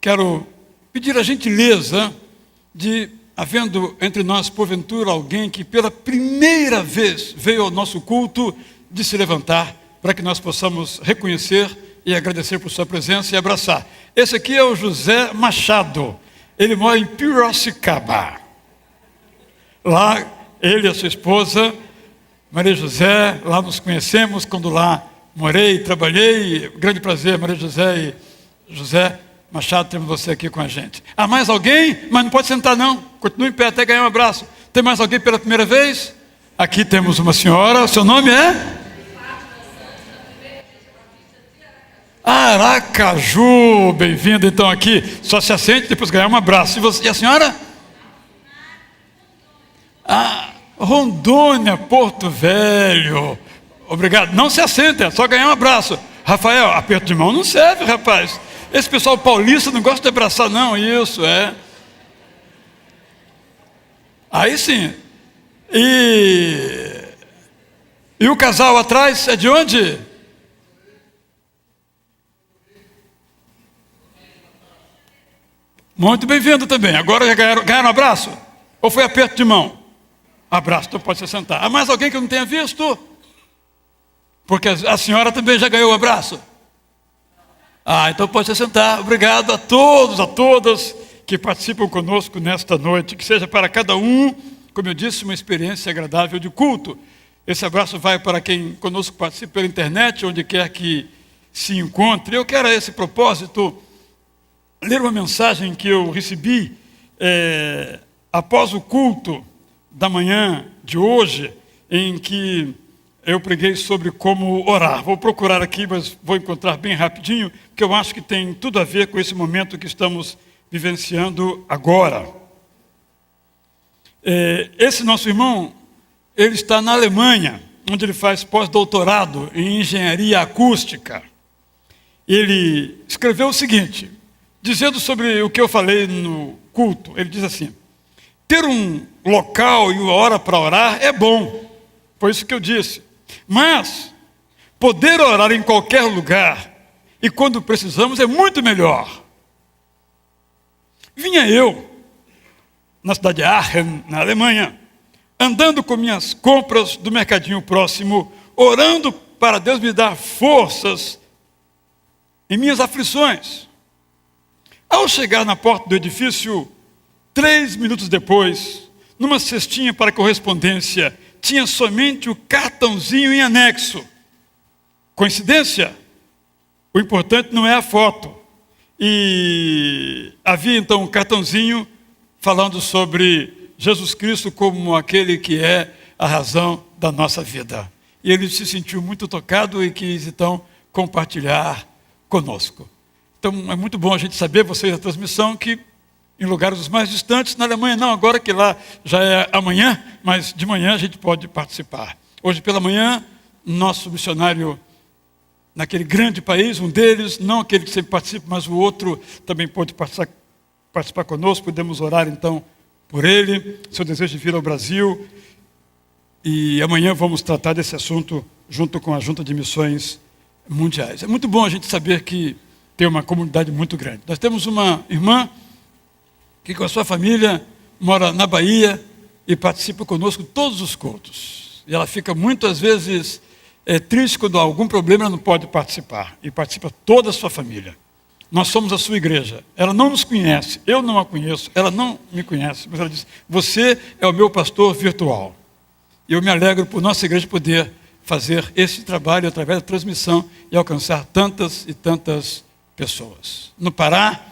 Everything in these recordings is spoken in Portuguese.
Quero pedir a gentileza de, havendo entre nós, porventura, alguém que pela primeira vez veio ao nosso culto, de se levantar para que nós possamos reconhecer e agradecer por sua presença e abraçar. Esse aqui é o José Machado. Ele mora em Piracicaba. Lá, ele e a sua esposa, Maria José, lá nos conhecemos quando lá morei, trabalhei. Grande prazer, Maria José e José Machado, temos você aqui com a gente. Há mais alguém? Mas não pode sentar não, continue em pé até ganhar um abraço. Tem mais alguém pela primeira vez? Aqui temos uma senhora, o seu nome é? Aracaju, bem-vindo então aqui. Só se assente, depois ganhar um abraço. E a senhora? Rondônia, Porto Velho. Obrigado. Não se assente, é só ganhar um abraço. Rafael, aperto de mão não serve, rapaz. Esse pessoal paulista não gosta de abraçar, não. Isso, é. Aí sim. E o casal atrás é de onde? Muito bem-vindo também. Agora já ganharam um abraço? Ou foi aperto de mão? Abraço, então pode se sentar. Há mais alguém que eu não tenha visto? Porque a senhora também já ganhou o abraço? Então pode se sentar. Obrigado a todos, a todas que participam conosco nesta noite. Que seja para cada um, como eu disse, uma experiência agradável de culto. Esse abraço vai para quem conosco participa pela internet, onde quer que se encontre. Eu quero a esse propósito ler uma mensagem que eu recebi após o culto da manhã de hoje, em que eu preguei sobre como orar. Vou procurar aqui, mas vou encontrar bem rapidinho, porque eu acho que tem tudo a ver com esse momento que estamos vivenciando agora. Esse nosso irmão, ele está na Alemanha, onde ele faz pós-doutorado em engenharia acústica. Ele escreveu o seguinte, dizendo sobre o que eu falei no culto. Ele diz assim: ter um local e uma hora para orar é bom, foi isso que eu disse. Mas poder orar em qualquer lugar e quando precisamos é muito melhor. Vinha eu na cidade de Aachen, na Alemanha, andando com minhas compras do mercadinho próximo, orando para Deus me dar forças em minhas aflições. Ao chegar na porta do edifício, 3 minutos depois, numa cestinha para correspondência, tinha somente o cartãozinho em anexo. Coincidência? O importante não é a foto. E havia então um cartãozinho falando sobre Jesus Cristo como aquele que é a razão da nossa vida. E ele se sentiu muito tocado e quis então compartilhar conosco. Então é muito bom a gente saber, vocês da transmissão, que em lugares mais distantes, na Alemanha não, agora que lá já é amanhã, mas de manhã a gente pode participar. Hoje pela manhã, nosso missionário naquele grande país, um deles, não aquele que sempre participa, mas o outro também pode participar conosco, podemos orar então por ele, seu desejo de vir ao Brasil, e amanhã vamos tratar desse assunto junto com a Junta de Missões Mundiais. É muito bom a gente saber que tem uma comunidade muito grande. Nós temos uma irmã que com a sua família mora na Bahia e participa conosco todos os cultos. E ela fica muitas vezes triste quando há algum problema, ela não pode participar. E participa toda a sua família. Nós somos a sua igreja. Ela não nos conhece, eu não a conheço, ela não me conhece. Mas ela diz, você é o meu pastor virtual. E eu me alegro por nossa igreja poder fazer esse trabalho através da transmissão e alcançar tantas e tantas pessoas. No Pará,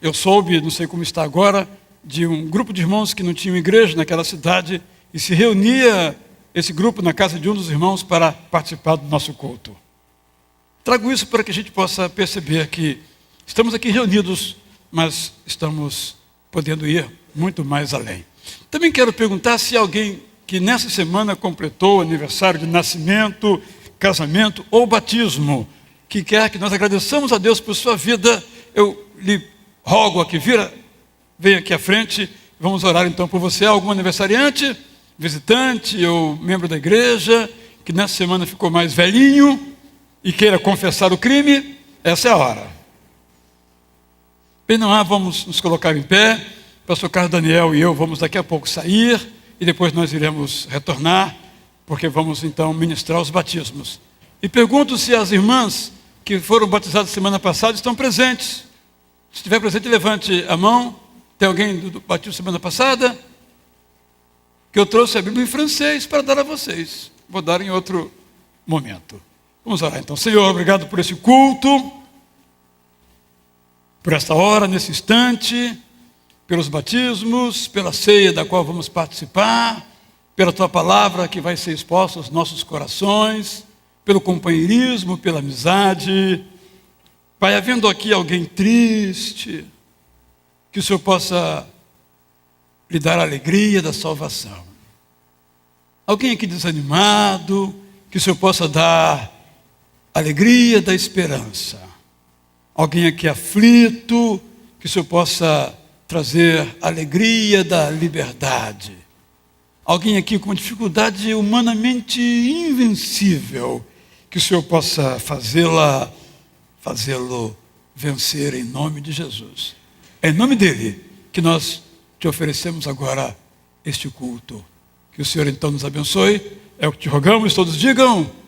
eu soube, não sei como está agora, de um grupo de irmãos que não tinham igreja naquela cidade e se reunia esse grupo na casa de um dos irmãos para participar do nosso culto. Trago isso para que a gente possa perceber que estamos aqui reunidos, mas estamos podendo ir muito mais além. Também quero perguntar se alguém que nessa semana completou aniversário de nascimento, casamento ou batismo, que quer que nós agradeçamos a Deus por sua vida, eu lhe rogo aqui, venha aqui à frente, vamos orar então por você. Algum aniversariante, visitante ou membro da igreja, que nessa semana ficou mais velhinho e queira confessar o crime, essa é a hora. Bem, não há, vamos nos colocar em pé. Pastor Carlos Daniel e eu vamos daqui a pouco sair e depois nós iremos retornar, porque vamos então ministrar os batismos. E pergunto se as irmãs que foram batizadas semana passada estão presentes. Se estiver presente, levante a mão. Tem alguém do batismo semana passada? Que eu trouxe a Bíblia em francês para dar a vocês. Vou dar em outro momento. Vamos orar então. Senhor, obrigado por esse culto, por esta hora, nesse instante, pelos batismos, pela ceia da qual vamos participar, pela Tua palavra que vai ser exposta aos nossos corações, pelo companheirismo, pela amizade. Pai, havendo aqui alguém triste, que o Senhor possa lhe dar a alegria da salvação. Alguém aqui desanimado, que o Senhor possa dar a alegria da esperança. Alguém aqui aflito, que o Senhor possa trazer a alegria da liberdade. Alguém aqui com dificuldade humanamente invencível, que o Senhor possa fazê-lo vencer em nome de Jesus. É em nome dele que nós te oferecemos agora este culto. Que o Senhor então nos abençoe. É o que te rogamos, todos digam.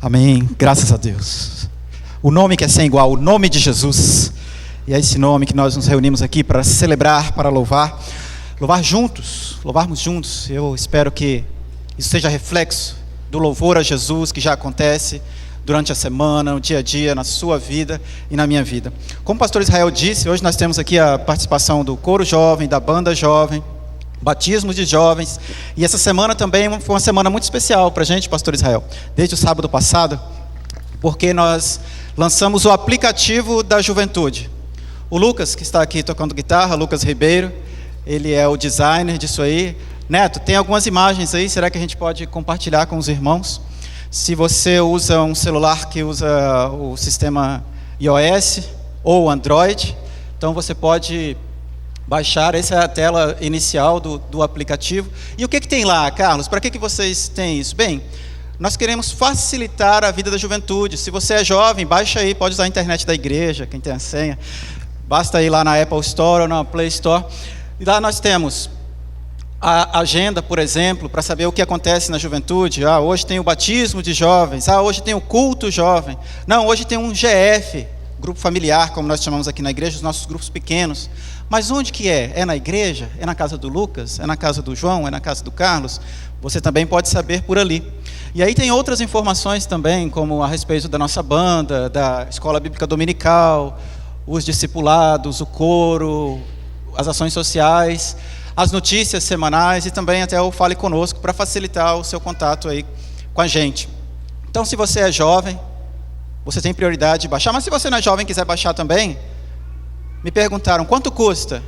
Amém. Graças a Deus. O nome que é sem igual, o nome de Jesus. E é esse nome que nós nos reunimos aqui para celebrar, para louvar juntos, louvarmos juntos. Eu espero que isso seja reflexo do louvor a Jesus que já acontece durante a semana, no dia a dia, na sua vida e na minha vida. Como o pastor Israel disse, hoje nós temos aqui a participação do coro jovem, da banda jovem, batismo de jovens. E essa semana também foi uma semana muito especial para a gente, pastor Israel, desde o sábado passado, porque nós lançamos o aplicativo da juventude. O Lucas, que está aqui tocando guitarra, Lucas Ribeiro, ele é o designer disso aí. Neto, tem algumas imagens aí, será que a gente pode compartilhar com os irmãos? Se você usa um celular que usa o sistema iOS ou Android, então você pode baixar, essa é a tela inicial do aplicativo. E o que tem lá, Carlos? Para que vocês têm isso? Bem, nós queremos facilitar a vida da juventude. Se você é jovem, baixa aí, pode usar a internet da igreja, quem tem a senha. Basta ir lá na Apple Store ou na Play Store. E lá nós temos a agenda, por exemplo, para saber o que acontece na juventude. Hoje tem o batismo de jovens. Hoje tem o culto jovem. Não, hoje tem um GF, grupo familiar, como nós chamamos aqui na igreja, os nossos grupos pequenos. Mas onde que é? É na igreja? É na casa do Lucas? É na casa do João? É na casa do Carlos? Você também pode saber por ali. E aí tem outras informações também, como a respeito da nossa banda, da escola bíblica dominical, os discipulados, o coro, as ações sociais, as notícias semanais e também até o Fale Conosco, para facilitar o seu contato aí com a gente. Então, se você é jovem, você tem prioridade de baixar, mas se você não é jovem e quiser baixar também, me perguntaram, quanto custa?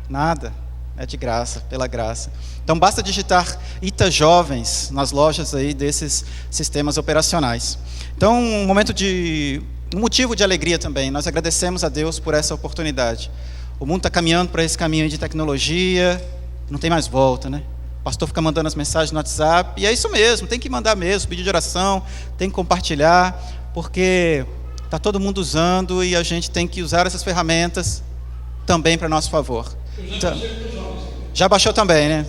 Nada, é de graça, pela graça. Então, basta digitar Ita Jovens nas lojas aí desses sistemas operacionais. Então, um motivo de alegria também, nós agradecemos a Deus por essa oportunidade. O mundo está caminhando para esse caminho de tecnologia, não tem mais volta, né? O pastor fica mandando as mensagens no WhatsApp, e é isso mesmo, tem que mandar mesmo, pedir de oração, tem que compartilhar, porque está todo mundo usando e a gente tem que usar essas ferramentas também para nosso favor. Então, já baixou também, né?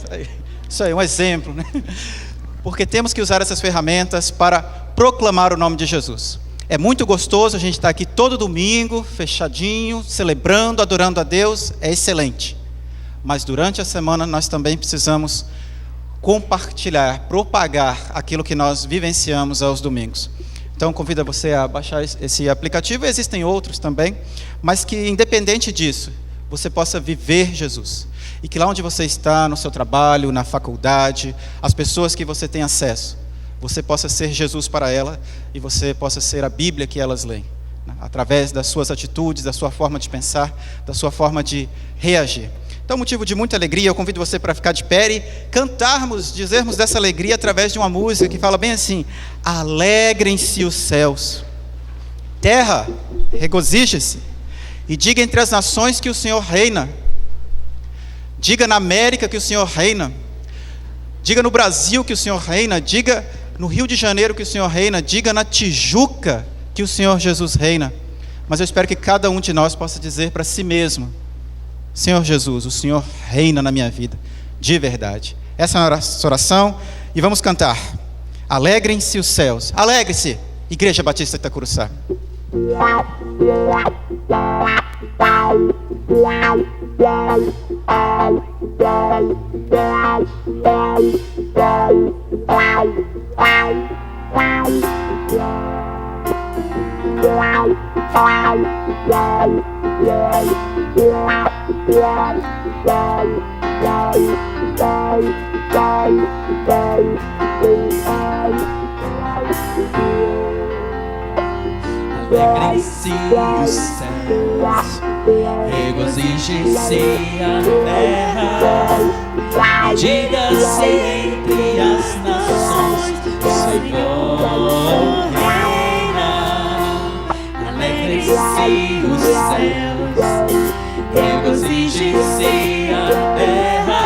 Isso aí, um exemplo, né? Porque temos que usar essas ferramentas para proclamar o nome de Jesus. É muito gostoso a gente estar aqui todo domingo, fechadinho, celebrando, adorando a Deus, é excelente. Mas durante a semana nós também precisamos compartilhar, propagar aquilo que nós vivenciamos aos domingos. Então convido você a baixar esse aplicativo, existem outros também, mas que independente disso, você possa viver Jesus. E que lá onde você está, no seu trabalho, na faculdade, as pessoas que você tem acesso, você possa ser Jesus para ela e você possa ser a Bíblia que elas leem, né? Através das suas atitudes, da sua forma de pensar, da sua forma de reagir. Então, motivo de muita alegria, eu convido você para ficar de pé e cantarmos, dizermos dessa alegria através de uma música que fala bem assim: alegrem-se os céus, terra, regozije-se, e diga entre as nações que o Senhor reina. Diga na América que o Senhor reina. Diga no Brasil que o Senhor reina. Diga no Rio de Janeiro que o Senhor reina. Diga na Tijuca que o Senhor Jesus reina. Mas eu espero que cada um de nós possa dizer para si mesmo: Senhor Jesus, o Senhor reina na minha vida, de verdade. Essa é a nossa oração. E vamos cantar: alegrem-se os céus. Alegre-se, Igreja Batista Itacuruçá. Alegrem-se os céus, regozije-se a terra, diga-se entre as nações, o Senhor reina. Alegrem-se os céus, regozije-se a terra,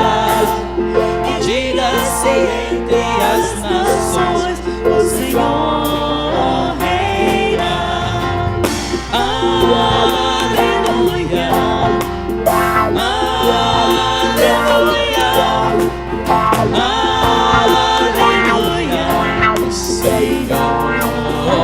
diga-se entre as nações, o Senhor. Aleluia, o Senhor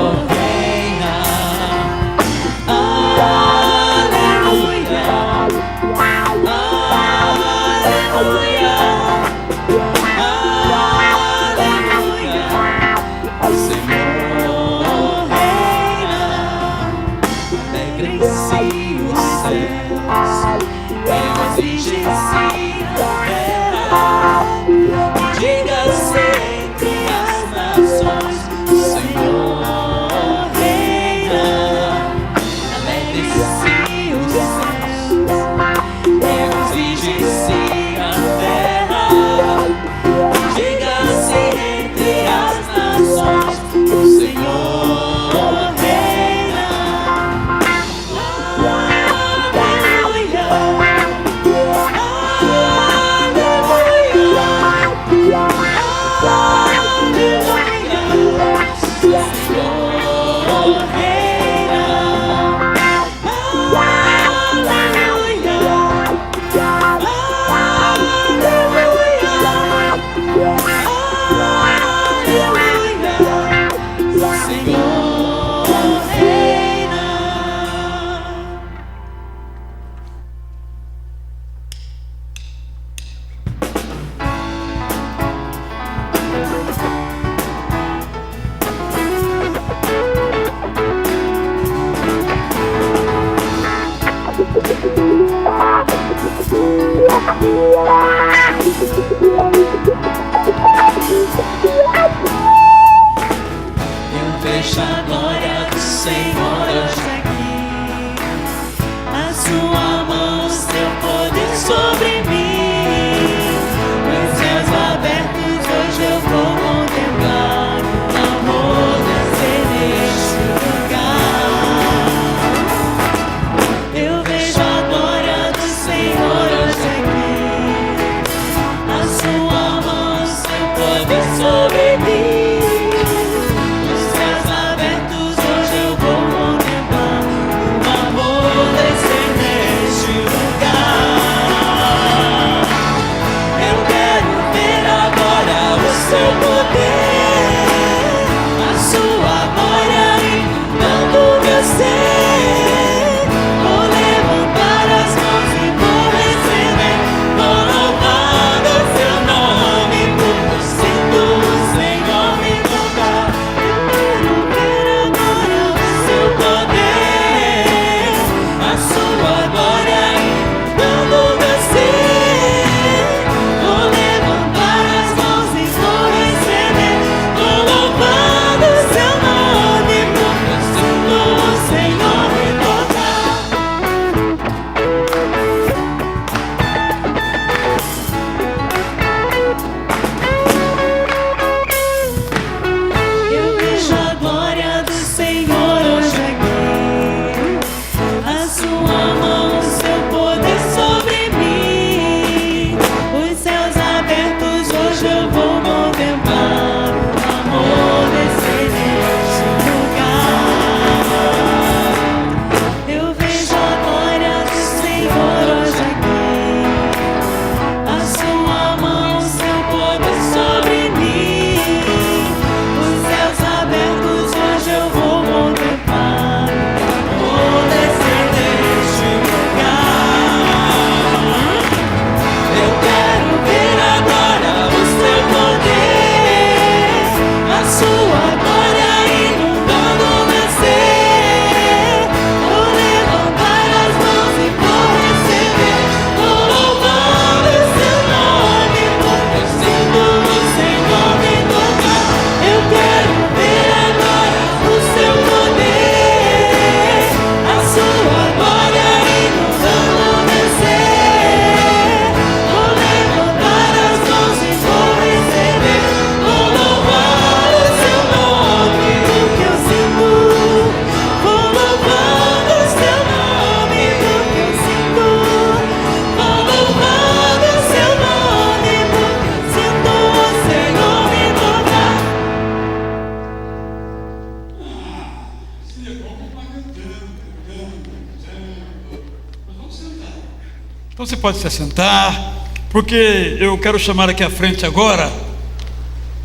Você pode se assentar, porque eu quero chamar aqui à frente agora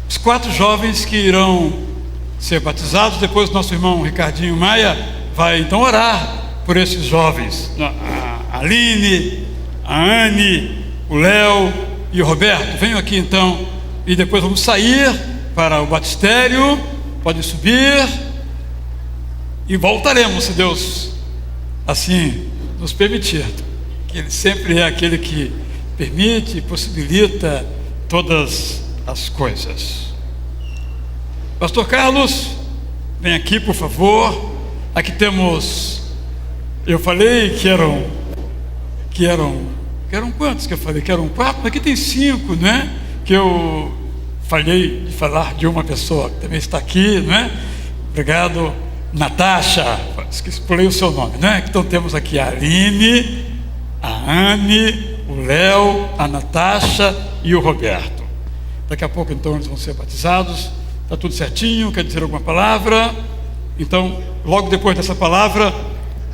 os 4 jovens que irão ser batizados. Depois nosso irmão Ricardinho Maia vai então orar por esses jovens, a Aline, a Anne, o Léo e o Roberto. Venham aqui então, e depois vamos sair para o batistério. Pode subir e voltaremos, se Deus assim nos permitir, que Ele sempre é aquele que permite e possibilita todas as coisas. Pastor Carlos, vem aqui, por favor. Aqui temos, eu falei que eram quantos que eu falei? Que eram 4, mas aqui tem 5, né? Que eu falhei de falar de uma pessoa que também está aqui, né? Obrigado, Natasha, esqueci, pulei o seu nome, né? Então temos aqui a Aline, a Anne, o Léo, a Natasha e o Roberto. Daqui a pouco então eles vão ser batizados. Está tudo certinho? Quer dizer alguma palavra? Então, logo depois dessa palavra,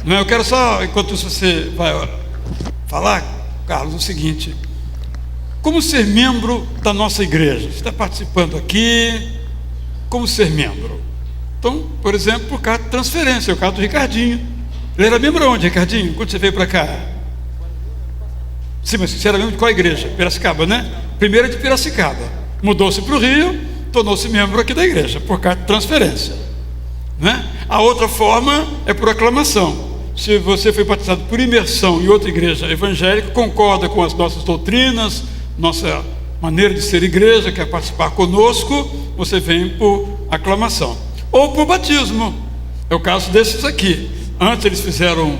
né, eu quero só, enquanto isso você vai falar, Carlos, o seguinte: como ser membro da nossa igreja? Você está participando aqui, como ser membro? Então, por exemplo, por causa de transferência, é o caso do Ricardinho. Ele era membro onde, Ricardinho? Quando você veio para cá? Sim, mas você era membro de qual igreja? Piracicaba, né? Primeira de Piracicaba. Mudou-se para o Rio, tornou-se membro aqui da igreja, por causa de transferência, né? A outra forma é por aclamação. Se você foi batizado por imersão em outra igreja evangélica, concorda com as nossas doutrinas, nossa maneira de ser igreja, quer participar conosco, você vem por aclamação. Ou por batismo, é o caso desses aqui. Antes eles fizeram,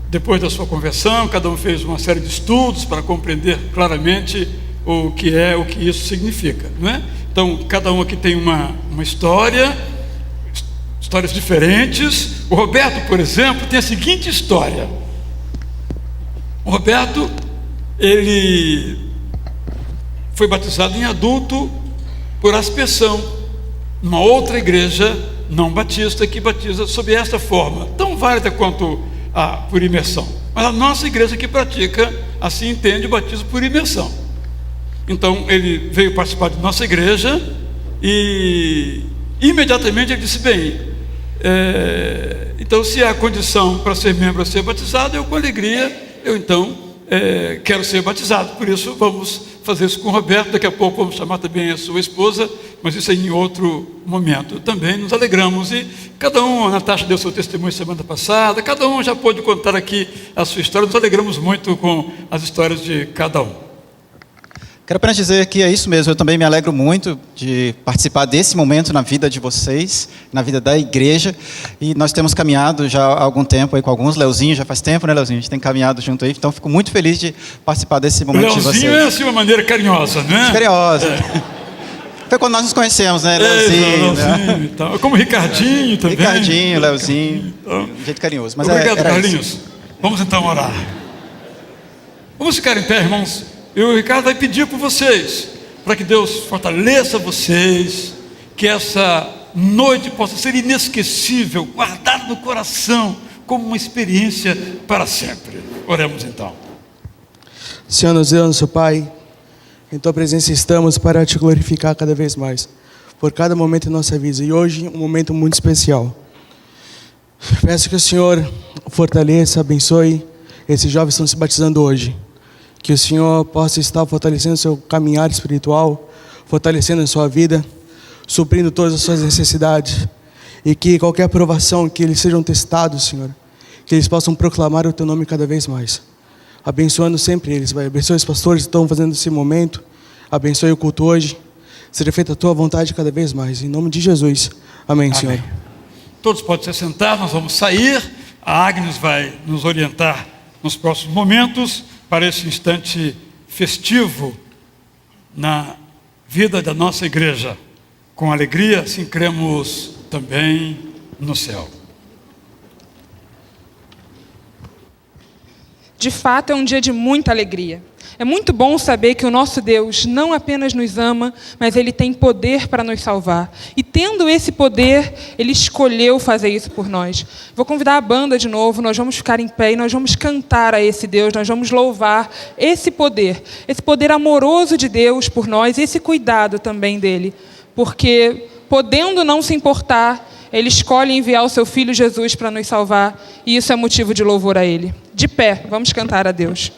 depois da sua conversão, cada um fez uma série de estudos para compreender claramente o que isso significa, não é? Então, cada um aqui tem uma histórias diferentes. O Roberto, por exemplo, tem a seguinte história. O Roberto, ele foi batizado em adulto por aspersão, numa outra igreja não batista que batiza sob esta forma, tão válida quanto a por imersão. Mas a nossa igreja que pratica, assim entende o batismo por imersão. Então ele veio participar de nossa igreja e imediatamente ele disse: bem, então se há condição para ser membro a ser batizado, eu com alegria, eu então quero ser batizado. Por isso vamos fazer isso com o Roberto. Daqui a pouco vamos chamar também a sua esposa, mas isso é em outro momento. Também nos alegramos, e cada um, a Natasha deu seu testemunho semana passada, cada um já pôde contar aqui a sua história. Nos alegramos muito com as histórias de cada um. Quero apenas dizer que é isso mesmo, eu também me alegro muito de participar desse momento na vida de vocês, na vida da igreja, e nós temos caminhado já há algum tempo aí com alguns. Leozinho, já faz tempo, né, Leozinho? A gente tem caminhado junto aí, então fico muito feliz de participar desse momento de vocês. Leozinho é assim uma maneira carinhosa, né? Carinhosa. Foi quando nós nos conhecemos, né, Leozinho? Leozinho, então. Como Ricardinho também. Ricardinho, Leozinho, então, de jeito carinhoso. Mas obrigado, Carlinhos. Isso. Vamos então orar. Vamos ficar em pé, irmãos. E o Ricardo vai pedir por vocês, para que Deus fortaleça vocês, que essa noite possa ser inesquecível, guardada no coração, como uma experiência para sempre. Oremos então. Senhor Deus, nosso Pai, em Tua presença estamos para Te glorificar cada vez mais, por cada momento em nossa vida, e hoje um momento muito especial. Peço que o Senhor fortaleça, abençoe esses jovens que estão se batizando hoje. Que o Senhor possa estar fortalecendo o seu caminhar espiritual, fortalecendo a sua vida, suprindo todas as suas necessidades. E que qualquer provação, que eles sejam testados, Senhor, que eles possam proclamar o Teu nome cada vez mais. Abençoando sempre eles, Pai. Abençoe os pastores que estão fazendo esse momento. Abençoe o culto hoje. Seja feita a Tua vontade cada vez mais. Em nome de Jesus. Amém, Amém. Senhor. Todos podem se sentar, nós vamos sair. A Agnes vai nos orientar nos próximos momentos para esse instante festivo na vida da nossa igreja. Com alegria, assim cremos também no céu. De fato, é um dia de muita alegria. É muito bom saber que o nosso Deus não apenas nos ama, mas Ele tem poder para nos salvar. E tendo esse poder, Ele escolheu fazer isso por nós. Vou convidar a banda de novo, nós vamos ficar em pé e nós vamos cantar a esse Deus, nós vamos louvar esse poder amoroso de Deus por nós, esse cuidado também dEle. Porque, podendo não se importar, Ele escolhe enviar o seu Filho Jesus para nos salvar, e isso é motivo de louvor a Ele. De pé, vamos cantar a Deus.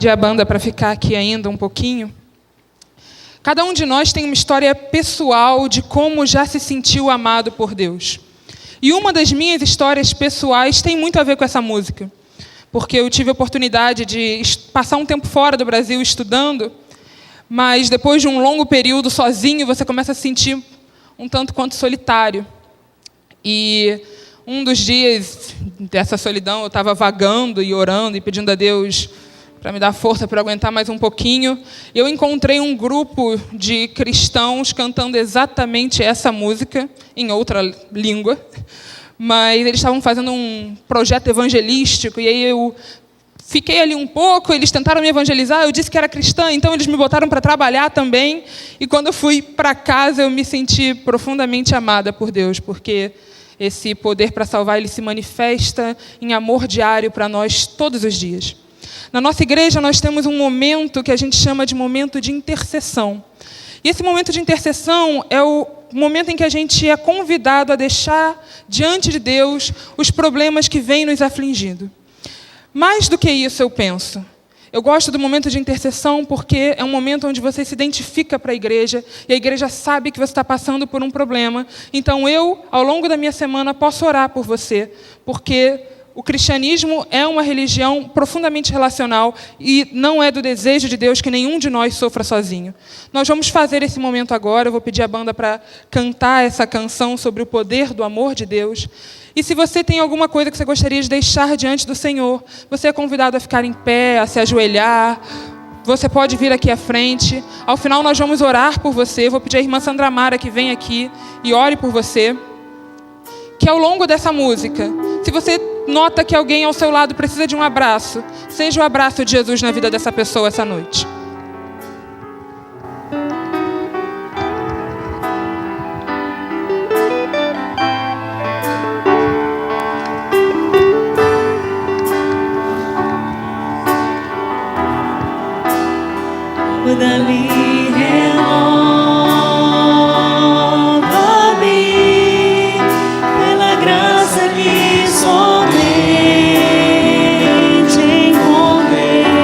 pedir a banda para ficar aqui ainda um pouquinho. Cada um de nós tem uma história pessoal de como já se sentiu amado por Deus. E uma das minhas histórias pessoais tem muito a ver com essa música. Porque eu tive a oportunidade de passar um tempo fora do Brasil estudando, mas depois de um longo período sozinho, você começa a se sentir um tanto quanto solitário. E um dos dias dessa solidão, eu estava vagando e orando e pedindo a Deus para me dar força para aguentar mais um pouquinho. Eu encontrei um grupo de cristãos cantando exatamente essa música, em outra língua, mas eles estavam fazendo um projeto evangelístico, e aí eu fiquei ali um pouco, eles tentaram me evangelizar, eu disse que era cristã, então eles me botaram para trabalhar também, e quando eu fui para casa, eu me senti profundamente amada por Deus, porque esse poder para salvar, ele se manifesta em amor diário para nós todos os dias. Na nossa igreja, nós temos um momento que a gente chama de momento de intercessão. E esse momento de intercessão é o momento em que a gente é convidado a deixar diante de Deus os problemas que vêm nos afligindo. Mais do que isso, eu penso. Eu gosto do momento de intercessão porque é um momento onde você se identifica para a igreja e a igreja sabe que você está passando por um problema. Então eu, ao longo da minha semana, posso orar por você, porque o cristianismo é uma religião profundamente relacional e não é do desejo de Deus que nenhum de nós sofra sozinho. Nós vamos fazer esse momento agora, eu vou pedir a banda para cantar essa canção sobre o poder do amor de Deus. E se você tem alguma coisa que você gostaria de deixar diante do Senhor, você é convidado a ficar em pé, a se ajoelhar. Você pode vir aqui à frente. Ao final nós vamos orar por você. Eu vou pedir à irmã Sandra Mara que venha aqui e ore por você. Que ao longo dessa música, se você nota que alguém ao seu lado precisa de um abraço, seja o abraço de Jesus na vida dessa pessoa essa noite. Dali renova-me pela graça que somente encontrei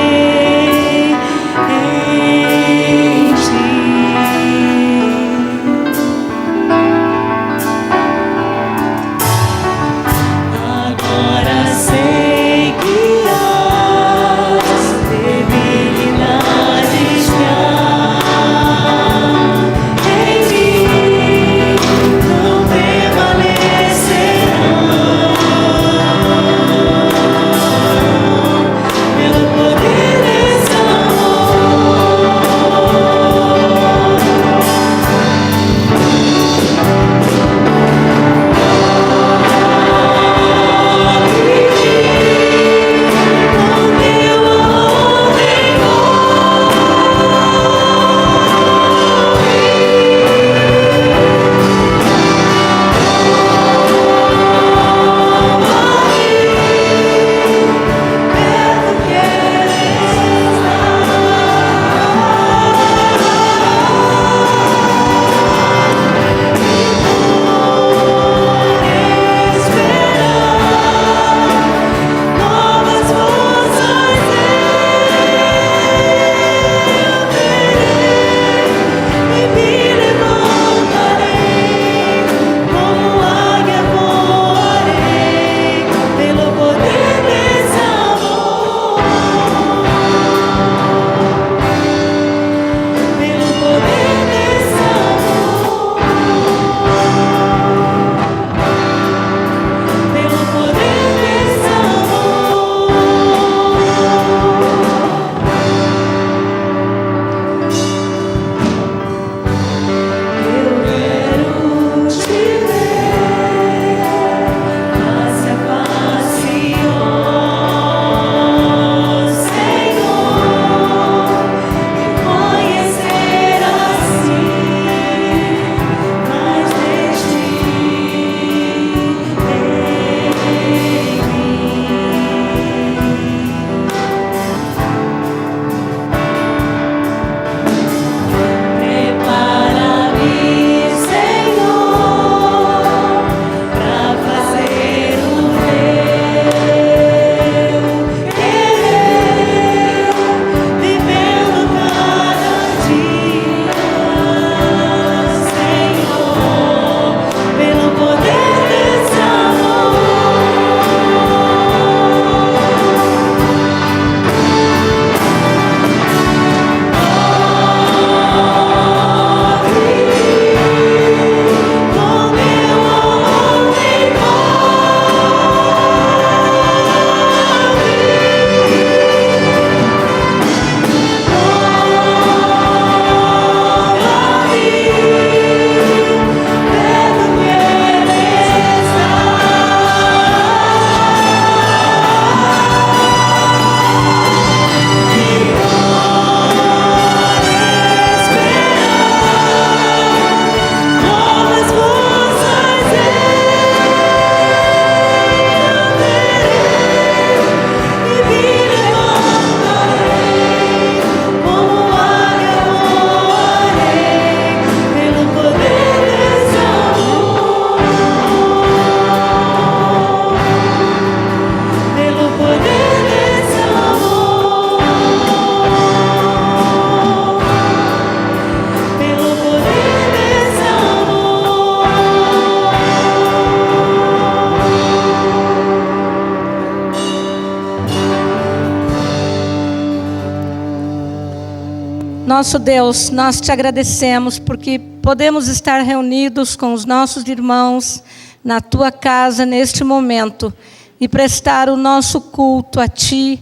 Nosso Deus, nós te agradecemos porque podemos estar reunidos com os nossos irmãos na tua casa neste momento e prestar o nosso culto a ti,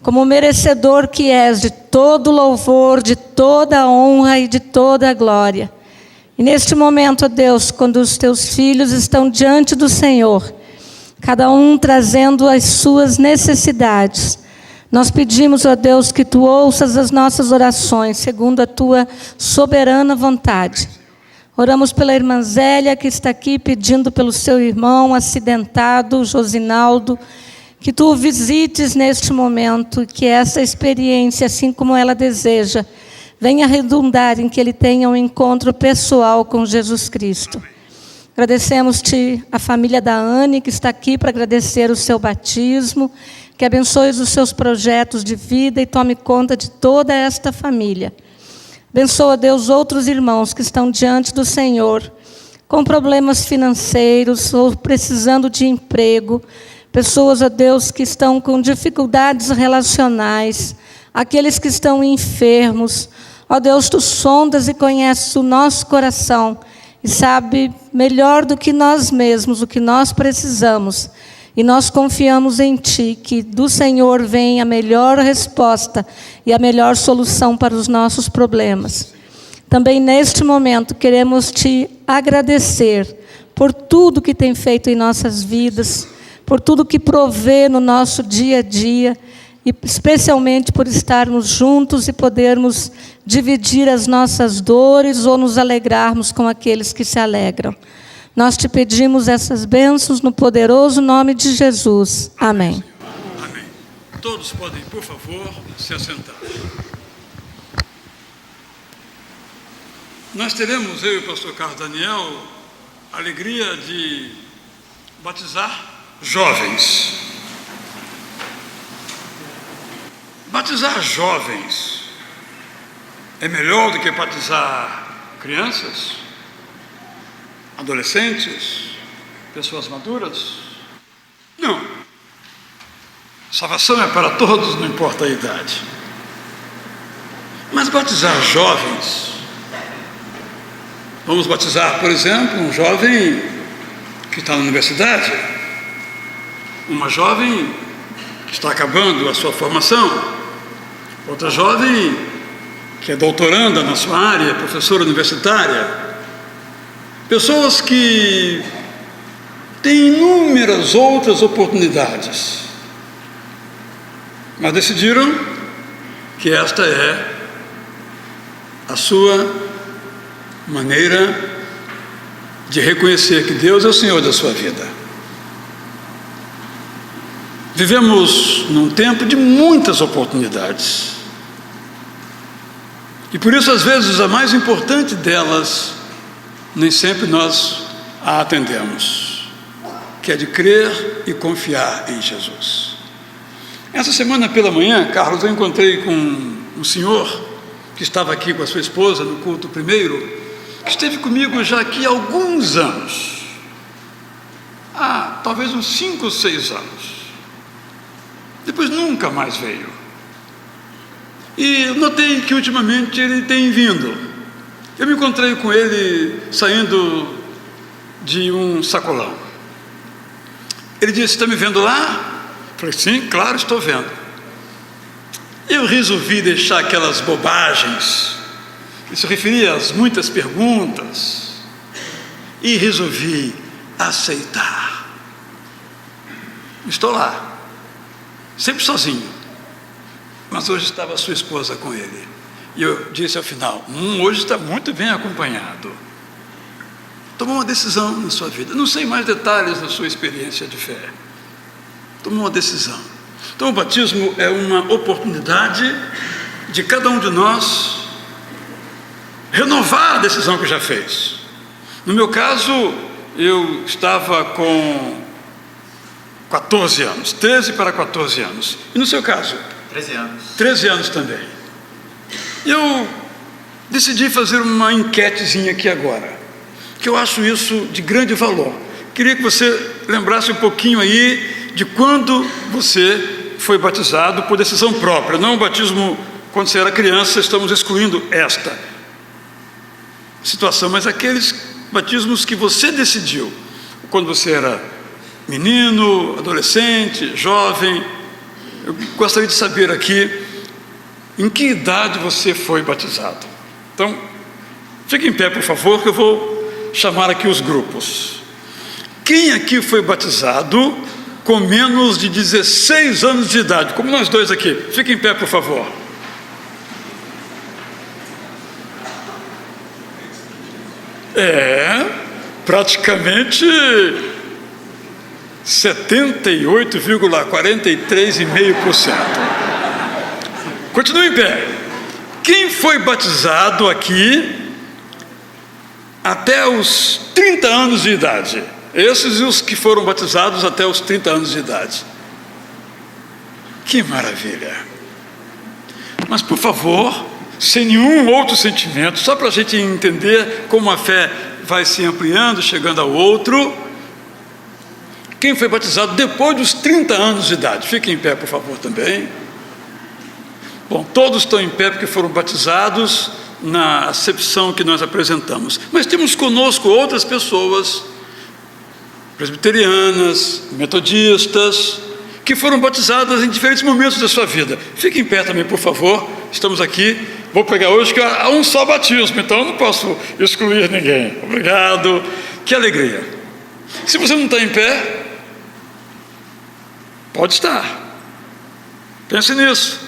como merecedor que és de todo louvor, de toda honra e de toda glória. E neste momento, ó Deus, quando os teus filhos estão diante do Senhor, cada um trazendo as suas necessidades, nós pedimos, ó Deus, que tu ouças as nossas orações, segundo a tua soberana vontade. Oramos pela irmã Zélia, que está aqui pedindo pelo seu irmão acidentado, Josinaldo, que tu o visites neste momento, que essa experiência, assim como ela deseja, venha redundar em que ele tenha um encontro pessoal com Jesus Cristo. Agradecemos-te a família da Anne, que está aqui para agradecer o seu batismo, que abençoe os seus projetos de vida e tome conta de toda esta família. Abençoa, Deus, outros irmãos que estão diante do Senhor, com problemas financeiros ou precisando de emprego, pessoas, ó Deus, que estão com dificuldades relacionais, aqueles que estão enfermos. Ó Deus, tu sondas e conheces o nosso coração e sabe melhor do que nós mesmos o que nós precisamos. E nós confiamos em ti, que do Senhor vem a melhor resposta e a melhor solução para os nossos problemas. Também neste momento queremos te agradecer por tudo que tem feito em nossas vidas, por tudo que provê no nosso dia a dia, e especialmente por estarmos juntos e podermos dividir as nossas dores ou nos alegrarmos com aqueles que se alegram. Nós te pedimos essas bênçãos no poderoso nome de Jesus. Amém. Amém. Todos podem, por favor, se assentar. Nós teremos, eu e o pastor Carlos Daniel, a alegria de batizar jovens. Batizar jovens é melhor do que batizar crianças, adolescentes, pessoas maduras? Não. Salvação é para todos, não importa a idade. Mas batizar jovens, vamos batizar, por exemplo, um jovem que está na universidade, uma jovem que está acabando a sua formação, outra jovem que é doutoranda na sua área, professora universitária, pessoas que têm inúmeras outras oportunidades, mas decidiram que esta é a sua maneira de reconhecer que Deus é o Senhor da sua vida. Vivemos num tempo de muitas oportunidades. E por isso, às vezes, a mais importante delas, nem sempre nós a atendemos, que é de crer e confiar em Jesus. Essa semana pela manhã, Carlos, eu encontrei com um senhor que estava aqui com a sua esposa no culto primeiro, que esteve comigo já aqui há alguns anos, talvez uns 5 ou 6 anos. Depois nunca mais veio. E notei que ultimamente ele tem vindo. Eu me encontrei com ele saindo de um sacolão. Ele disse: está me vendo lá? Falei: sim, claro, estou vendo. Eu resolvi deixar aquelas bobagens, que se referia às muitas perguntas, e resolvi aceitar. Estou lá, sempre sozinho, mas hoje estava a sua esposa com ele. E eu disse ao final: hoje está muito bem acompanhado. Tomou uma decisão na sua vida. Não sei mais detalhes da sua experiência de fé. Tomou uma decisão. Então o batismo é uma oportunidade de cada um de nós renovar a decisão que já fez. No meu caso, eu estava com 14 anos, 13 para 14 anos. E no seu caso? 13 anos. 13 anos também. Eu decidi fazer uma enquetezinha aqui agora, que eu acho isso de grande valor. Queria que você lembrasse um pouquinho aí de quando você foi batizado por decisão própria, não o batismo quando você era criança, estamos excluindo esta situação, mas aqueles batismos que você decidiu, quando você era menino, adolescente, jovem. Eu gostaria de saber aqui, em que idade você foi batizado? Então, fique em pé, por favor, que eu vou chamar aqui os grupos. Quem aqui foi batizado com menos de 16 anos de idade? Como nós dois aqui. Fique em pé, por favor. Praticamente 78,43,5%. Continue em pé. Quem foi batizado aqui até os 30 anos de idade? Esses e os que foram batizados até os 30 anos de idade. Que maravilha! Mas, por favor, sem nenhum outro sentimento, só para a gente entender como a fé vai se ampliando, chegando ao outro. Quem foi batizado depois dos 30 anos de idade? Fiquem em pé, por favor, também. Bom, todos estão em pé porque foram batizados na acepção que nós apresentamos. Mas temos conosco outras pessoas, presbiterianas, metodistas, que foram batizadas em diferentes momentos da sua vida. Fiquem em pé também, por favor. Estamos aqui. Vou pregar hoje que há um só batismo, então eu não posso excluir ninguém. Obrigado. Que alegria. Se você não está em pé, pode estar. Pense nisso.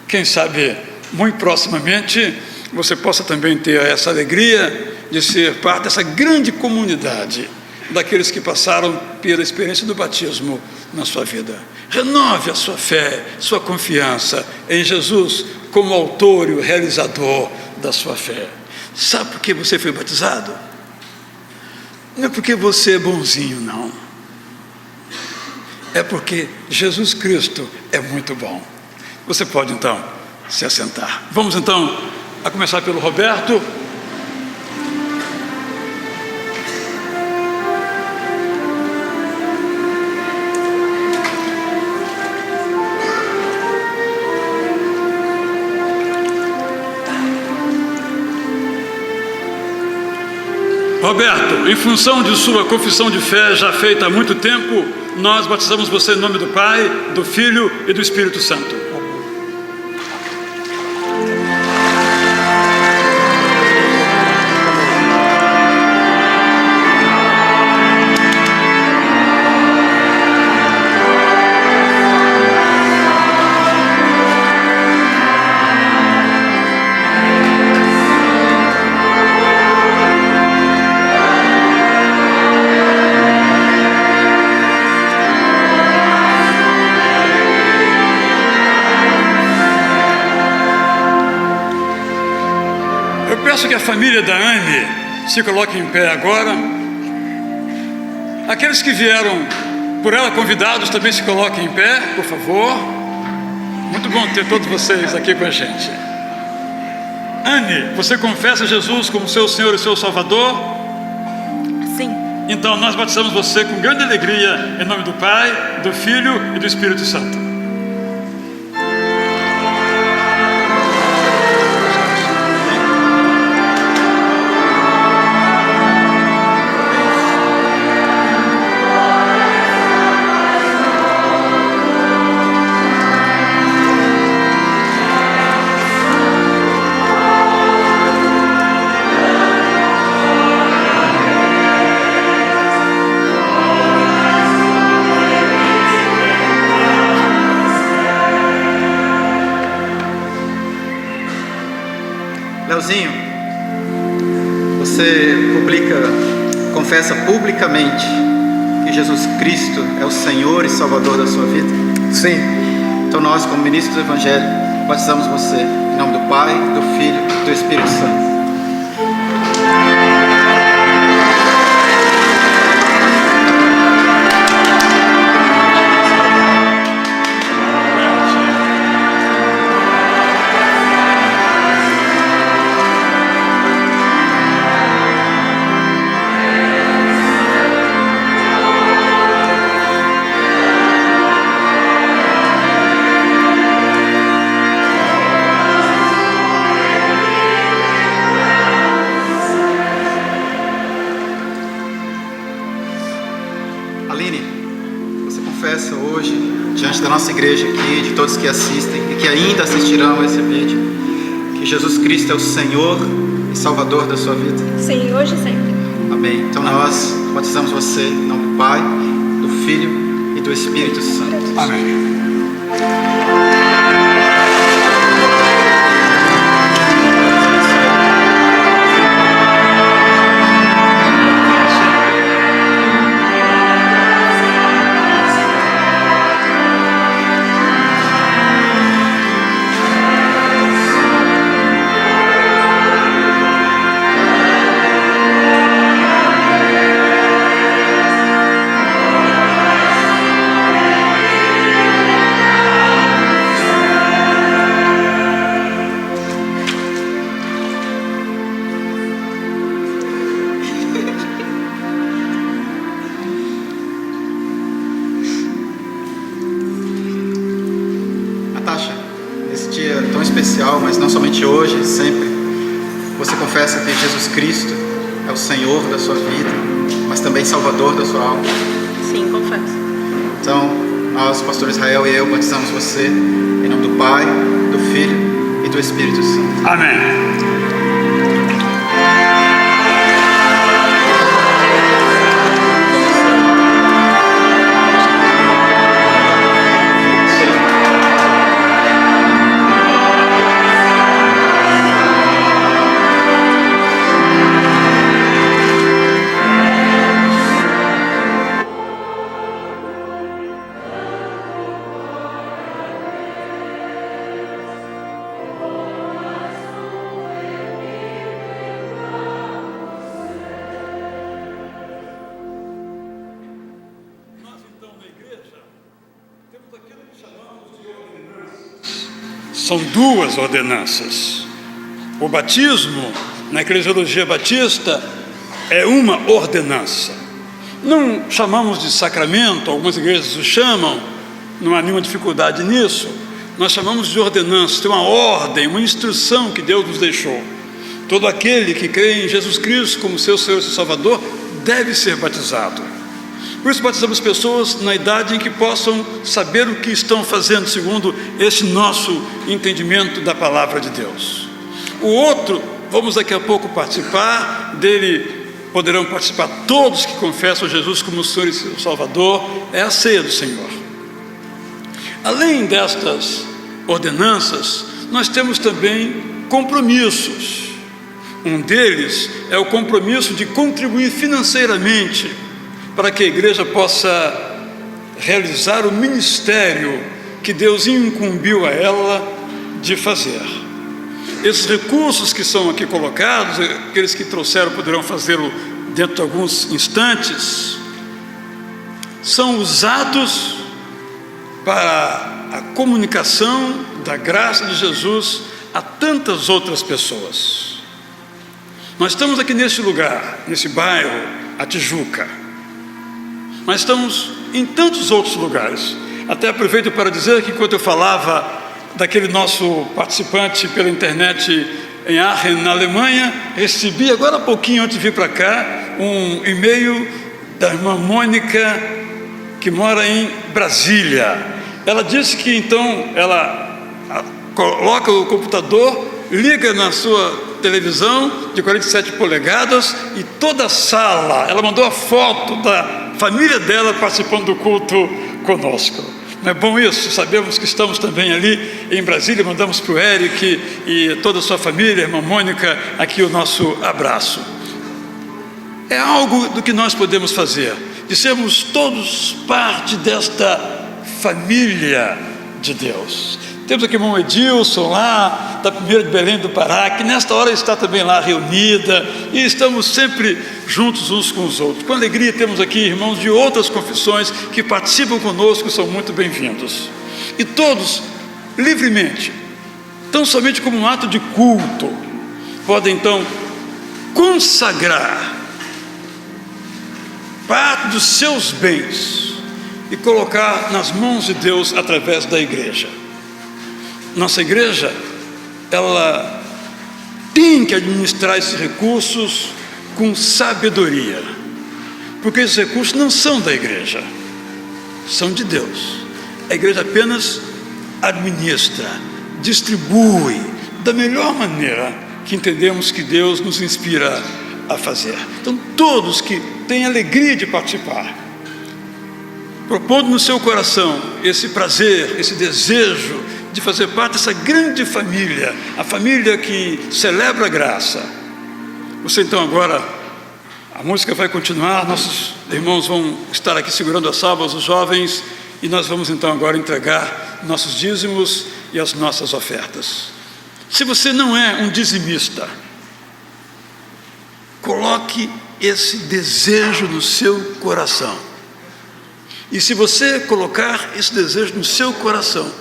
Quem sabe, muito proximamente, você possa também ter essa alegria de ser parte dessa grande comunidade daqueles que passaram pela experiência do batismo na sua vida. Renove a sua fé, sua confiança em Jesus como autor e o realizador da sua fé. Sabe por que você foi batizado? Não é porque você é bonzinho, não. É porque Jesus Cristo é muito bom. Você pode então se assentar. Vamos então a começar pelo Roberto. Roberto, em função de sua confissão de fé já feita há muito tempo, nós batizamos você em nome do Pai, do Filho e do Espírito Santo. Peço que a família da Anne se coloque em pé agora. Aqueles que vieram por ela convidados também se coloquem em pé, por favor. Muito bom ter todos vocês aqui com a gente. Anne, você confessa Jesus como seu Senhor e seu Salvador? Sim. Então nós batizamos você com grande alegria em nome do Pai, do Filho e do Espírito Santo. Leozinho, você confessa publicamente que Jesus Cristo é o Senhor e Salvador da sua vida? Sim. Então nós, como ministros do Evangelho, batizamos você em nome do Pai, do Filho e do Espírito Santo. define, você confessa hoje, diante da nossa igreja aqui, de todos que assistem e que ainda assistirão a esse vídeo, que Jesus Cristo é o Senhor e Salvador da sua vida? Sim, hoje e sempre. Amém. Então nós batizamos você em nome do Pai, do Filho e do Espírito Santo. Amém. Mas não somente hoje, sempre, você confessa que Jesus Cristo é o Senhor da sua vida, mas também Salvador da sua alma? Sim, confesso. Então, nós, pastor Israel e eu, batizamos você em nome do Pai, do Filho e do Espírito Santo. Amém. São duas ordenanças. O batismo, na eclesiologia batista, é uma ordenança. Não chamamos de sacramento, algumas igrejas o chamam, não há nenhuma dificuldade nisso. Nós chamamos de ordenança, tem uma ordem, uma instrução que Deus nos deixou. Todo aquele que crê em Jesus Cristo como seu Senhor e Salvador deve ser batizado. Por isso batizamos pessoas na idade em que possam saber o que estão fazendo, segundo esse nosso entendimento da palavra de Deus. O outro, vamos daqui a pouco participar, dele poderão participar todos que confessam Jesus como Senhor e Salvador, é a ceia do Senhor. Além destas ordenanças, nós temos também compromissos. Um deles é o compromisso de contribuir financeiramente para que a igreja possa realizar o ministério que Deus incumbiu a ela de fazer. Esses recursos que são aqui colocados, aqueles que trouxeram poderão fazê-lo dentro de alguns instantes, são usados para a comunicação da graça de Jesus a tantas outras pessoas. Nós estamos aqui nesse lugar, nesse bairro, a Tijuca, mas estamos em tantos outros lugares. Até aproveito para dizer que enquanto eu falava daquele nosso participante pela internet em Aachen, na Alemanha, recebi agora há pouquinho, antes de vir para cá, um e-mail da irmã Mônica, que mora em Brasília. Ela disse que então ela coloca o computador, liga na sua televisão de 47 polegadas e toda a sala, ela mandou a foto da família dela participando do culto conosco. Não é bom isso? Sabemos que estamos também ali em Brasília. Mandamos para o Eric e toda a sua família, irmã Mônica, aqui o nosso abraço. É algo do que nós podemos fazer, de sermos todos parte desta família de Deus. Temos aqui o irmão Edilson lá, da primeira de Belém do Pará, que nesta hora está também lá reunida, e estamos sempre juntos uns com os outros. Com alegria temos aqui irmãos de outras confissões que participam conosco, são muito bem-vindos. E todos, livremente, tão somente como um ato de culto, podem então consagrar parte dos seus bens e colocar nas mãos de Deus através da igreja. Nossa igreja, ela tem que administrar esses recursos com sabedoria, porque esses recursos não são da igreja, são de Deus. A igreja apenas administra, distribui da melhor maneira que entendemos que Deus nos inspira a fazer. Então, todos que têm alegria de participar, propondo no seu coração esse prazer, esse desejo de fazer parte dessa grande família, a família que celebra a graça. Você então agora, a música vai continuar, nossos irmãos vão estar aqui segurando as salvas, os jovens, e nós vamos então agora entregar nossos dízimos e as nossas ofertas. Se você não é um dizimista, coloque esse desejo no seu coração. E se você colocar esse desejo no seu coração,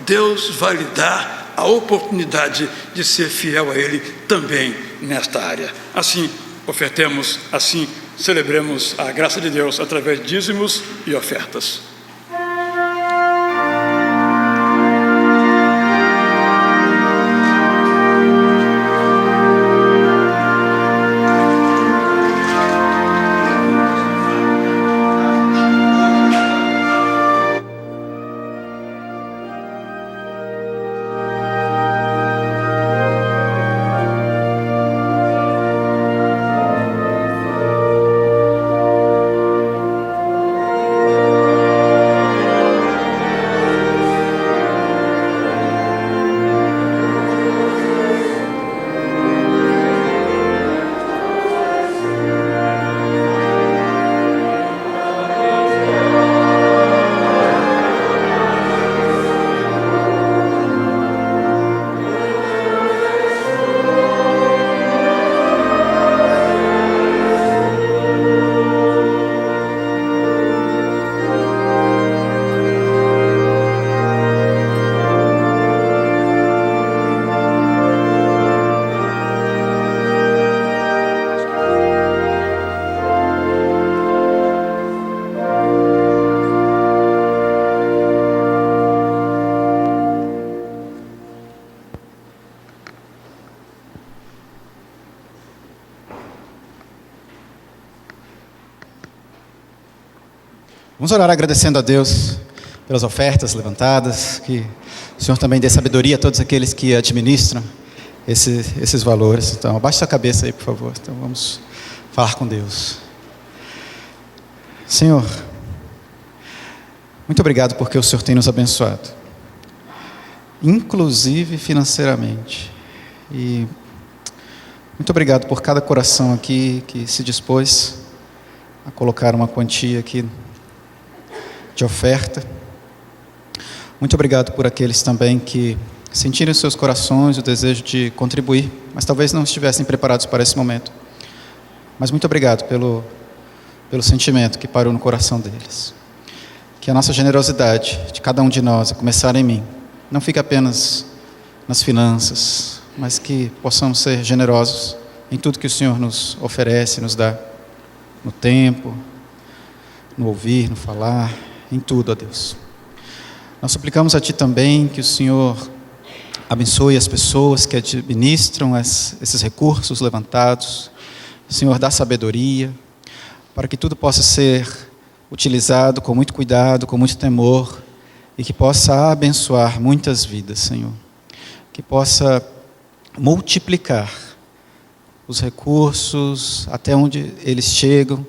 Deus vai lhe dar a oportunidade de ser fiel a Ele também nesta área. Assim, ofertemos, assim, celebremos a graça de Deus através de dízimos e ofertas. Vamos orar agradecendo a Deus pelas ofertas levantadas, que o Senhor também dê sabedoria a todos aqueles que administram esses valores. Então, abaixe sua cabeça aí, por favor. Então, vamos falar com Deus. Senhor, muito obrigado porque o Senhor tem nos abençoado, inclusive financeiramente. E muito obrigado por cada coração aqui que se dispôs a colocar uma quantia aqui de oferta. Muito obrigado por aqueles também que sentiram em seus corações o desejo de contribuir, mas talvez não estivessem preparados para esse momento. Mas muito obrigado pelo sentimento que parou no coração deles. Que a nossa generosidade de cada um de nós, a começar em mim, não fique apenas nas finanças, mas que possamos ser generosos em tudo que o Senhor nos oferece, nos dá, no tempo, no ouvir, no falar, em tudo, ó Deus. Nós suplicamos a Ti também que o Senhor abençoe as pessoas que administram esses recursos levantados. O Senhor dá sabedoria para que tudo possa ser utilizado com muito cuidado, com muito temor, e que possa abençoar muitas vidas, Senhor. Que possa multiplicar os recursos até onde eles chegam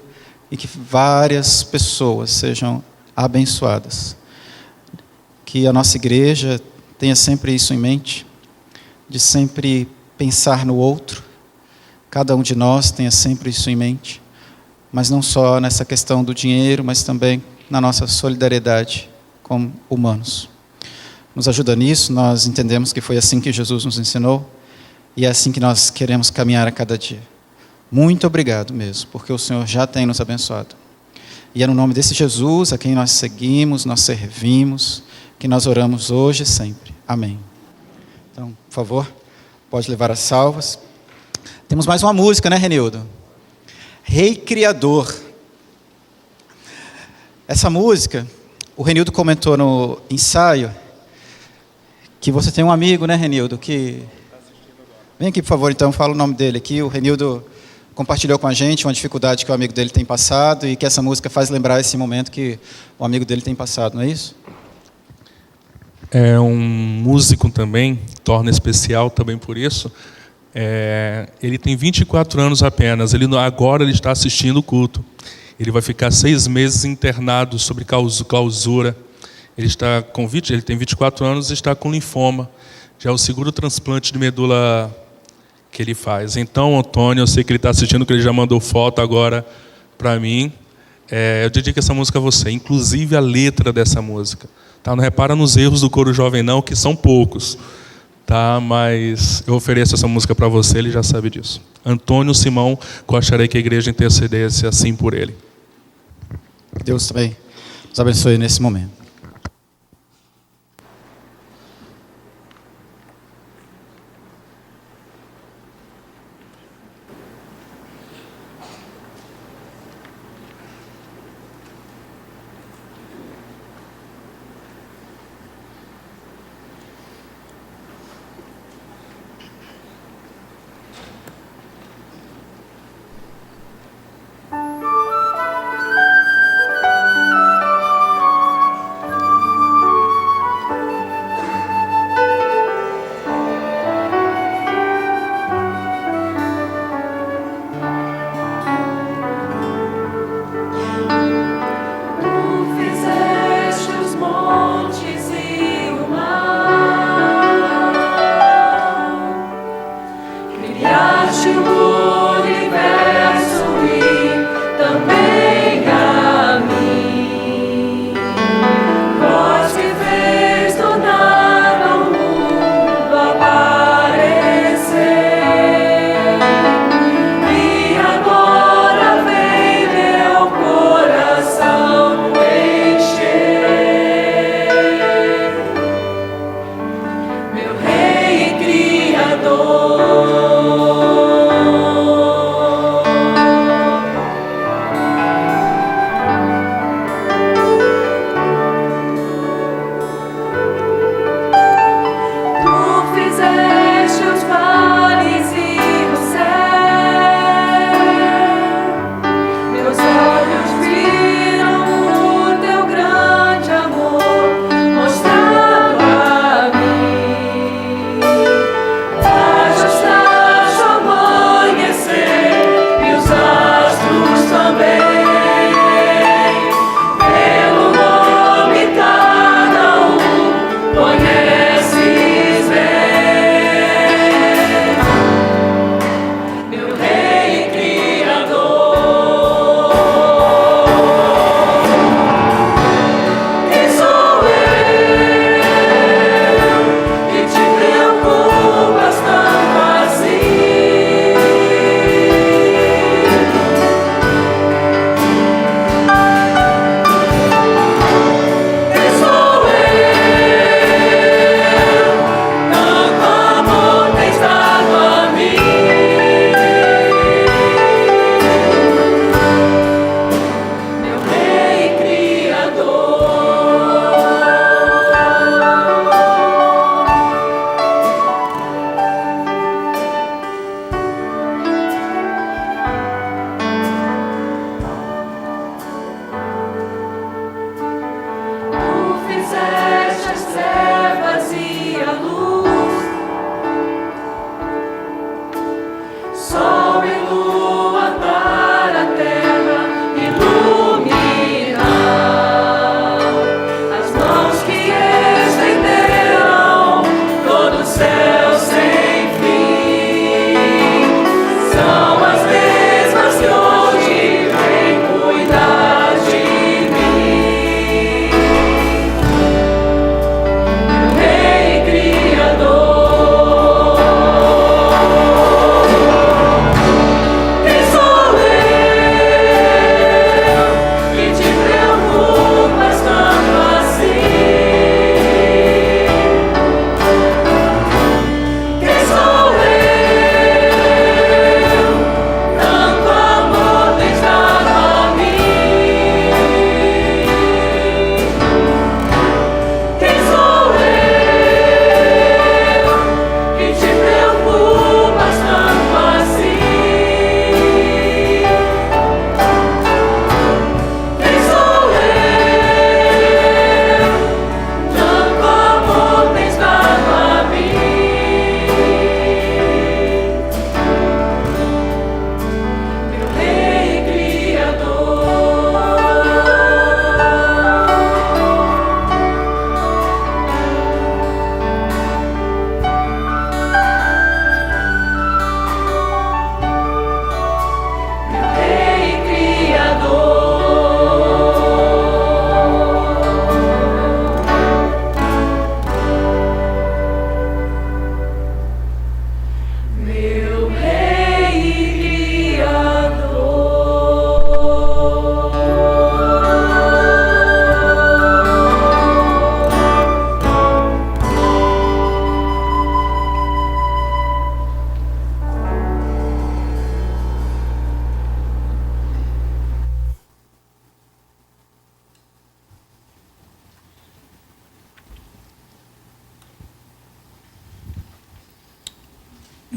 e que várias pessoas sejam abençoadas. Que a nossa igreja tenha sempre isso em mente, de sempre pensar no outro. Cada um de nós tenha sempre isso em mente, mas não só nessa questão do dinheiro, mas também na nossa solidariedade como humanos. Nos ajuda nisso, nós entendemos que foi assim que Jesus nos ensinou e é assim que nós queremos caminhar a cada dia. Muito obrigado mesmo, porque o Senhor já tem nos abençoado. E é no nome desse Jesus, a quem nós seguimos, nós servimos, que nós oramos hoje e sempre. Amém. Então, por favor, pode levar as salvas. Temos mais uma música, né, Renildo? Rei Criador. Essa música, o Renildo comentou no ensaio, que você tem um amigo, né, Renildo, que... Vem aqui, por favor, então, fala o nome dele aqui. O Renildo compartilhou com a gente uma dificuldade que o amigo dele tem passado e que essa música faz lembrar esse momento que o amigo dele tem passado, não é isso? É um músico também, torna especial também por isso. Ele tem 24 anos apenas, agora ele está assistindo o culto. Ele vai ficar 6 meses internado sobre clausura. Ele tem 24 anos e está com linfoma. Já é o segundo transplante de medula que ele faz. Então, Antônio, eu sei que ele está assistindo, que ele já mandou foto agora para mim. Eu dedico essa música a você, inclusive a letra dessa música. Tá? Não repara nos erros do coro jovem não, que são poucos. Tá? Mas eu ofereço essa música para você, ele já sabe disso. Antônio Simão, gostaria que a igreja intercedesse assim por ele. Que Deus também nos abençoe nesse momento.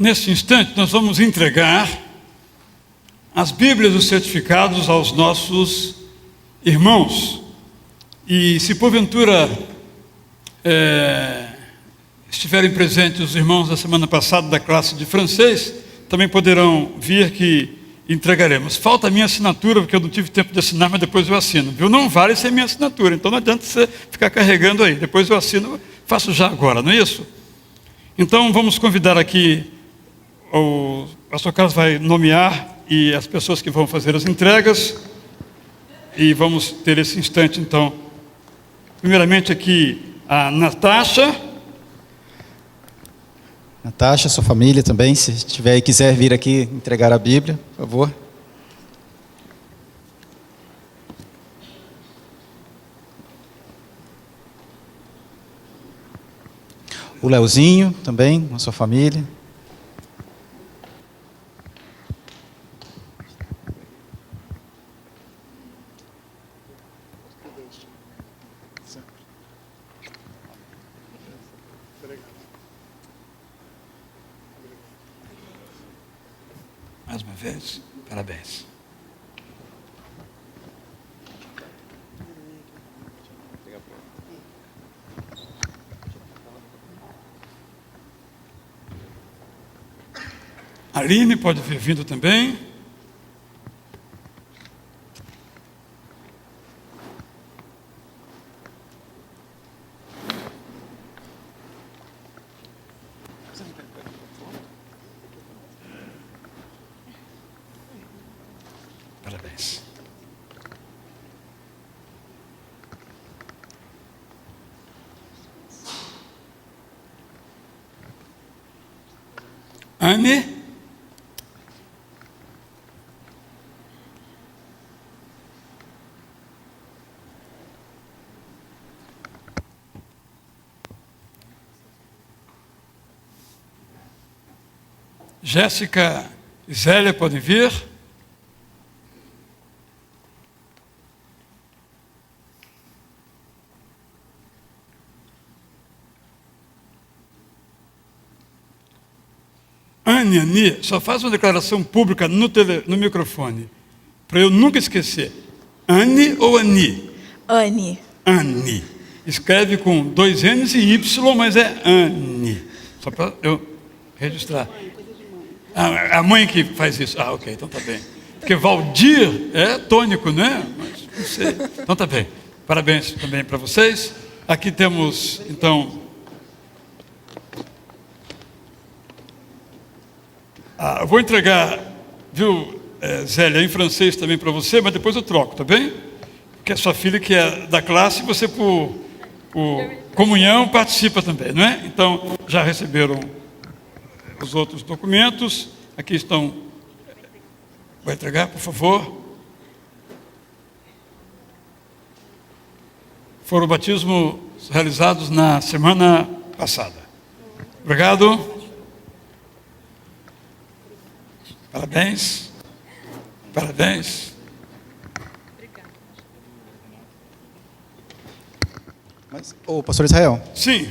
nesse instante, nós vamos entregar as Bíblias e os certificados aos nossos irmãos. E se porventura estiverem presentes os irmãos da semana passada da classe de francês, também poderão vir que entregaremos. Falta a minha assinatura, porque eu não tive tempo de assinar, mas depois eu assino, viu? Não vale sem minha assinatura, então não adianta você ficar carregando aí. Depois eu assino, faço já agora, não é isso? Então vamos convidar aqui, o pastor Carlos vai nomear e as pessoas que vão fazer as entregas, e vamos ter esse instante então. Primeiramente aqui a Natasha, sua família também, se tiver e quiser vir aqui entregar a Bíblia, por favor. O Leozinho também, com a sua família. mais uma vez, parabéns. Aline pode vir vindo também. Parabéns. Anne. Jéssica e Zélia podem vir. Ani, só faz uma declaração pública no microfone, para eu nunca esquecer. Anne ou Ani? Anne. Anne. Escreve com 2 N's e Y, mas é Anne. Só para eu registrar. A mãe que faz isso. Ah, ok, então tá bem. Porque Valdir é tônico, né? Mas não sei. Então tá bem. Parabéns também para vocês. Aqui temos, então, eu vou entregar, viu, Zélia, em francês também para você, mas depois eu troco, tá bem? Porque a sua filha que é da classe, você por comunhão participa também, não é? Então, já receberam os outros documentos. Aqui estão. Vai entregar, por favor. Foram batismos realizados na semana passada. Obrigado. Parabéns. Parabéns. Mas, pastor Israel. Sim.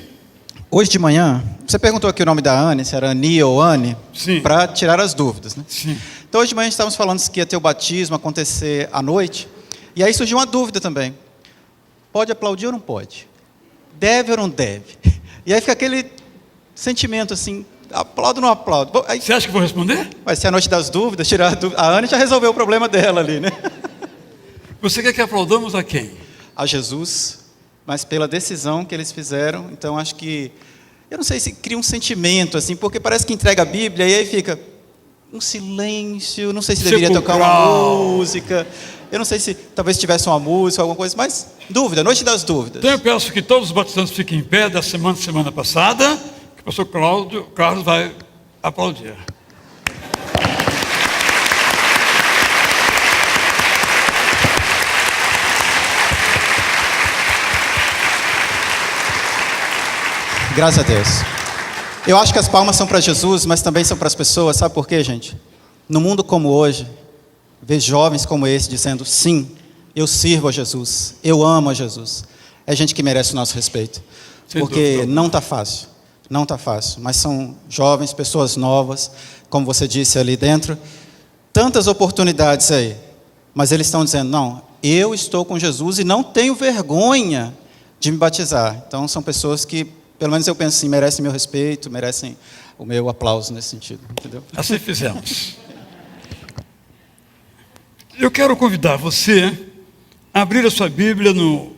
Hoje de manhã, você perguntou aqui o nome da Anne, se era Ani ou Anne, para tirar as dúvidas, né? Sim. Então hoje de manhã a gente estávamos falando que ia ter o batismo acontecer à noite, e aí surgiu uma dúvida também. Pode aplaudir ou não pode? Deve ou não deve? E aí fica aquele sentimento assim, aplaudo ou não aplaudo? Aí, você acha que eu vou responder? Vai ser a noite das dúvidas, tirar a dúvida. A Anne já resolveu o problema dela ali, né? Você quer que aplaudamos a quem? A Jesus, mas pela decisão que eles fizeram. Então acho que, eu não sei se cria um sentimento assim, porque parece que entrega a Bíblia e aí fica um silêncio, não sei se deveria tocar uma música, eu não sei se talvez tivesse uma música, alguma coisa, mas dúvida, noite das dúvidas. Então eu peço que todos os batizados fiquem em pé da semana passada, que o pastor Carlos vai aplaudir. Graças a Deus. Eu acho que as palmas são para Jesus, mas também são para as pessoas. Sabe por quê, gente? No mundo como hoje, ver jovens como esse dizendo, sim, eu sirvo a Jesus, eu amo a Jesus. É gente que merece o nosso respeito. Porque não está fácil. Não está fácil, mas são jovens, pessoas novas, como você disse ali dentro, tantas oportunidades aí, mas eles estão dizendo, não, eu estou com Jesus e não tenho vergonha de me batizar. Então são pessoas que, pelo menos eu penso assim, merecem meu respeito, merecem o meu aplauso nesse sentido, entendeu? Assim fizemos. Eu quero convidar você a abrir a sua Bíblia no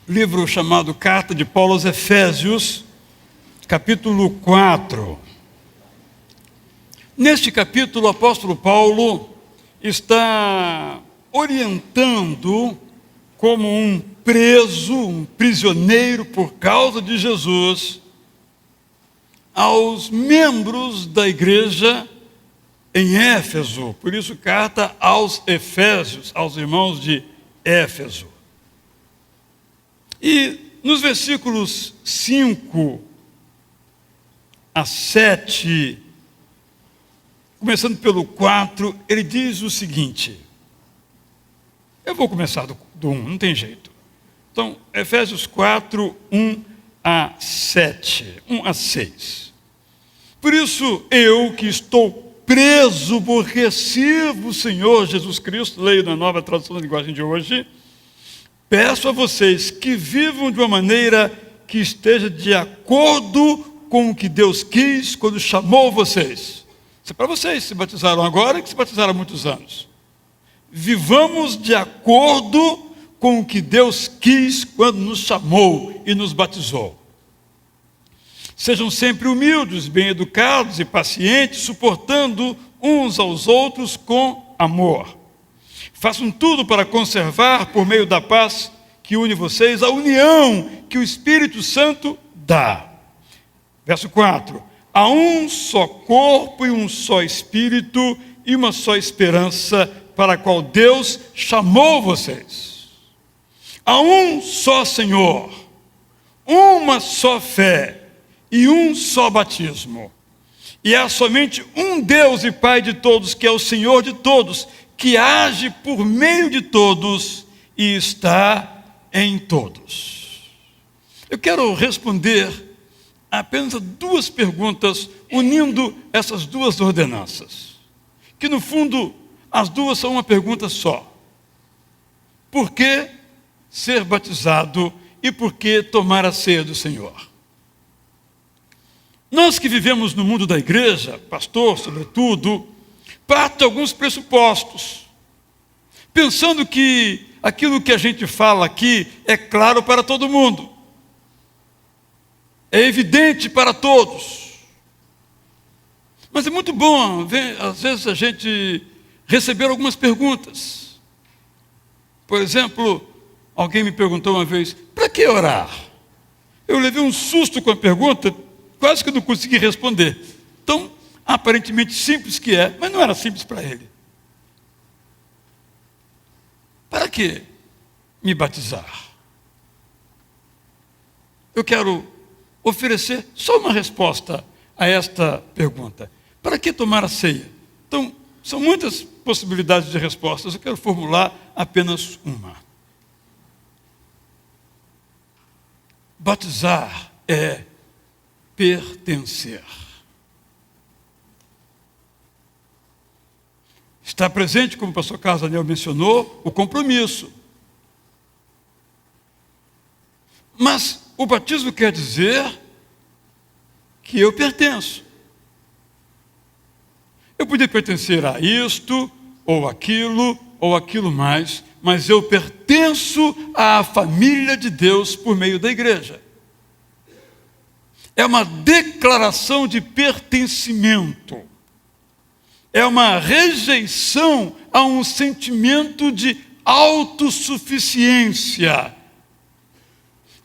livro chamado Carta de Paulo aos Efésios, capítulo 4. Neste capítulo, o apóstolo Paulo está orientando como um preso, um prisioneiro por causa de Jesus, aos membros da igreja em Éfeso. Por isso, carta aos Efésios, aos irmãos de Éfeso. E nos versículos 5 a 7, começando pelo 4, ele diz o seguinte. Eu vou começar do 1, não tem jeito. Então, Efésios 4, 1 a 7, 1 a 6. Por isso, eu que estou preso porque sirvo o Senhor Jesus Cristo, leio na nova tradução da linguagem de hoje, peço a vocês que vivam de uma maneira que esteja de acordo com o que Deus quis quando chamou vocês. Isso é para vocês que se batizaram agora e que se batizaram há muitos anos. Vivamos de acordo com o que Deus quis quando nos chamou e nos batizou. Sejam sempre humildes, bem-educados e pacientes, suportando uns aos outros com amor. Façam tudo para conservar, por meio da paz que une vocês, a união que o Espírito Santo dá. Verso 4. Há um só corpo e um só Espírito e uma só esperança para a qual Deus chamou vocês. Há um só Senhor, uma só fé e um só batismo. E há somente um Deus e Pai de todos, que é o Senhor de todos, que age por meio de todos e está em todos. Eu quero responder apenas a duas perguntas, unindo essas duas ordenanças, que no fundo as duas são uma pergunta só. Por que ser batizado e por que tomar a ceia do Senhor? Nós que vivemos no mundo da igreja, pastor sobretudo, parte de alguns pressupostos, pensando que aquilo que a gente fala aqui é claro para todo mundo, é evidente para todos. Mas é muito bom, às vezes, a gente receber algumas perguntas. Por exemplo, alguém me perguntou uma vez, para que orar? Eu levei um susto com a pergunta, quase que não consegui responder. Tão aparentemente simples que é, mas não era simples para ele. Para que me batizar? Eu quero oferecer só uma resposta a esta pergunta. Para que tomar a ceia? Então, são muitas possibilidades de respostas, eu quero formular apenas uma. Batizar é pertencer. Está presente, como o pastor Carlos Daniel mencionou, o compromisso. Mas o batismo quer dizer que eu pertenço. Eu podia pertencer a isto, ou aquilo mais, mas eu pertenço à família de Deus por meio da igreja. É uma declaração de pertencimento. É uma rejeição a um sentimento de autossuficiência.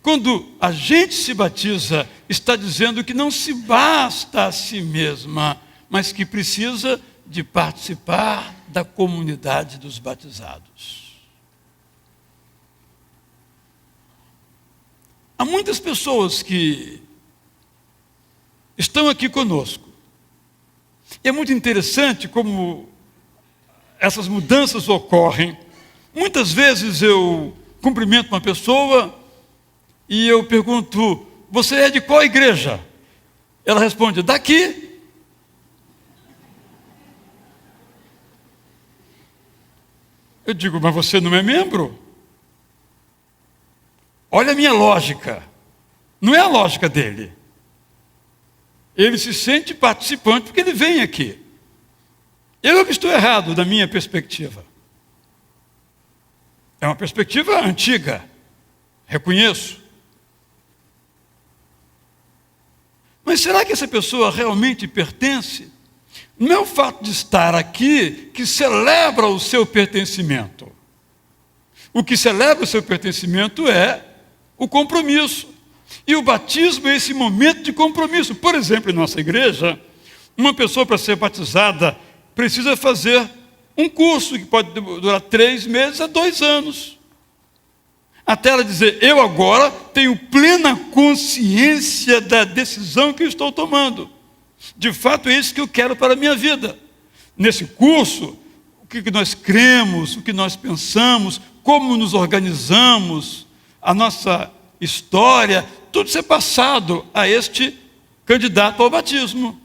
Quando a gente se batiza, está dizendo que não se basta a si mesma, mas que precisa de participar da comunidade dos batizados. Há muitas pessoas que estão aqui conosco. E é muito interessante como essas mudanças ocorrem. Muitas vezes eu cumprimento uma pessoa e eu pergunto, você é de qual igreja? Ela responde: daqui. Eu digo: mas você não é membro? Olha a minha lógica. Não é a lógica dele. Ele se sente participante porque ele vem aqui. Eu que estou errado da minha perspectiva. É uma perspectiva antiga, reconheço. Mas será que essa pessoa realmente pertence? Não é o fato de estar aqui que celebra o seu pertencimento. O que celebra o seu pertencimento é o compromisso. E o batismo é esse momento de compromisso. Por exemplo, em nossa igreja, uma pessoa para ser batizada precisa fazer um curso que pode durar 3 meses a 2 anos. Até ela dizer: eu agora tenho plena consciência da decisão que eu estou tomando. De fato, é isso que eu quero para a minha vida. Nesse curso, o que nós cremos, o que nós pensamos, como nos organizamos, a nossa história, tudo isso é passado a este candidato ao batismo.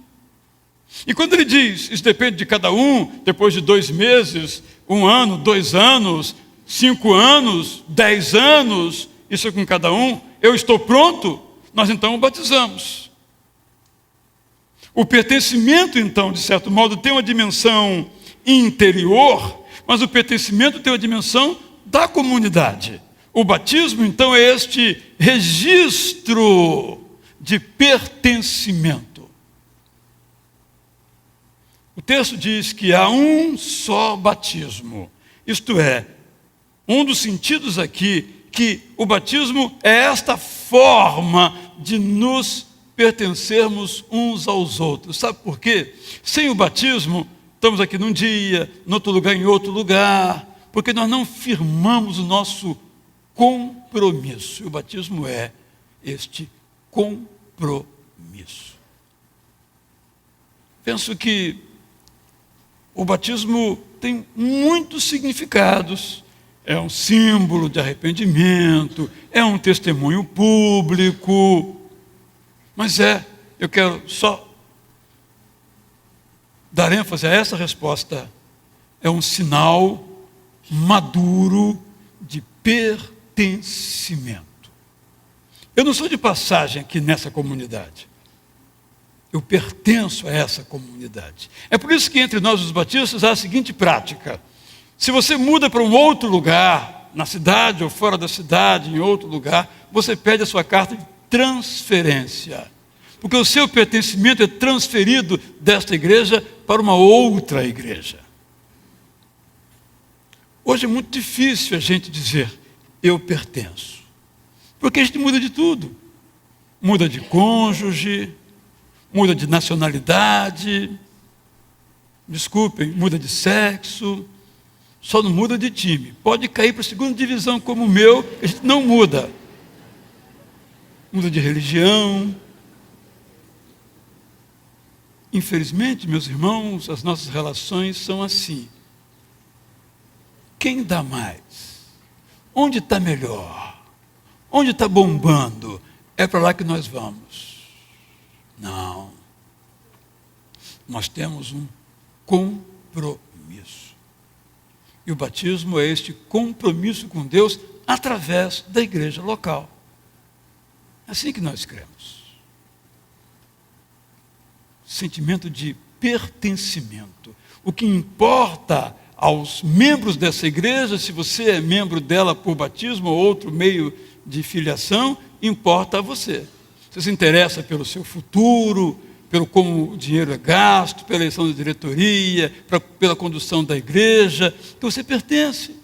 E quando ele diz: isso depende de cada um, depois de 2 meses, 1 ano, 2 anos, 5 anos, 10 anos, isso é com cada um, eu estou pronto, nós então o batizamos. O pertencimento, então, de certo modo, tem uma dimensão interior, mas o pertencimento tem uma dimensão da comunidade. O batismo, então, é este registro de pertencimento. O texto diz que há um só batismo. Isto é, um dos sentidos aqui, que o batismo é esta forma de nos pertencermos uns aos outros. Sabe por quê? Sem o batismo, estamos aqui num dia, em outro lugar, em outro lugar, porque nós não firmamos o nosso compromisso. E o batismo é este compromisso. Penso que o batismo tem muitos significados. É um símbolo de arrependimento, é um testemunho público, mas eu quero só dar ênfase a essa resposta, é um sinal maduro de pertencimento. Eu não sou de passagem aqui nessa comunidade. Eu pertenço a essa comunidade. É por isso que entre nós os batistas há a seguinte prática: se você muda para um outro lugar, na cidade ou fora da cidade, em outro lugar, você pede a sua carta de transferência. Porque o seu pertencimento é transferido desta igreja para uma outra igreja. Hoje é muito difícil a gente dizer: eu pertenço. Porque a gente muda de tudo. Muda de cônjuge, muda de nacionalidade, desculpem, muda de sexo, só não muda de time. Pode cair para a 2ª divisão como o meu, a gente não muda. Muda de religião. Infelizmente, meus irmãos, as nossas relações são assim. Quem dá mais? Onde está melhor? Onde está bombando? É para lá que nós vamos. Não. Nós temos um compromisso. E o batismo é este compromisso com Deus através da igreja local. É assim que nós cremos. Sentimento de pertencimento. O que importa aos membros dessa igreja, se você é membro dela por batismo ou outro meio de filiação, importa a você. Você se interessa pelo seu futuro, pelo como o dinheiro é gasto, pela eleição da diretoria, pela condução da igreja, que você pertence.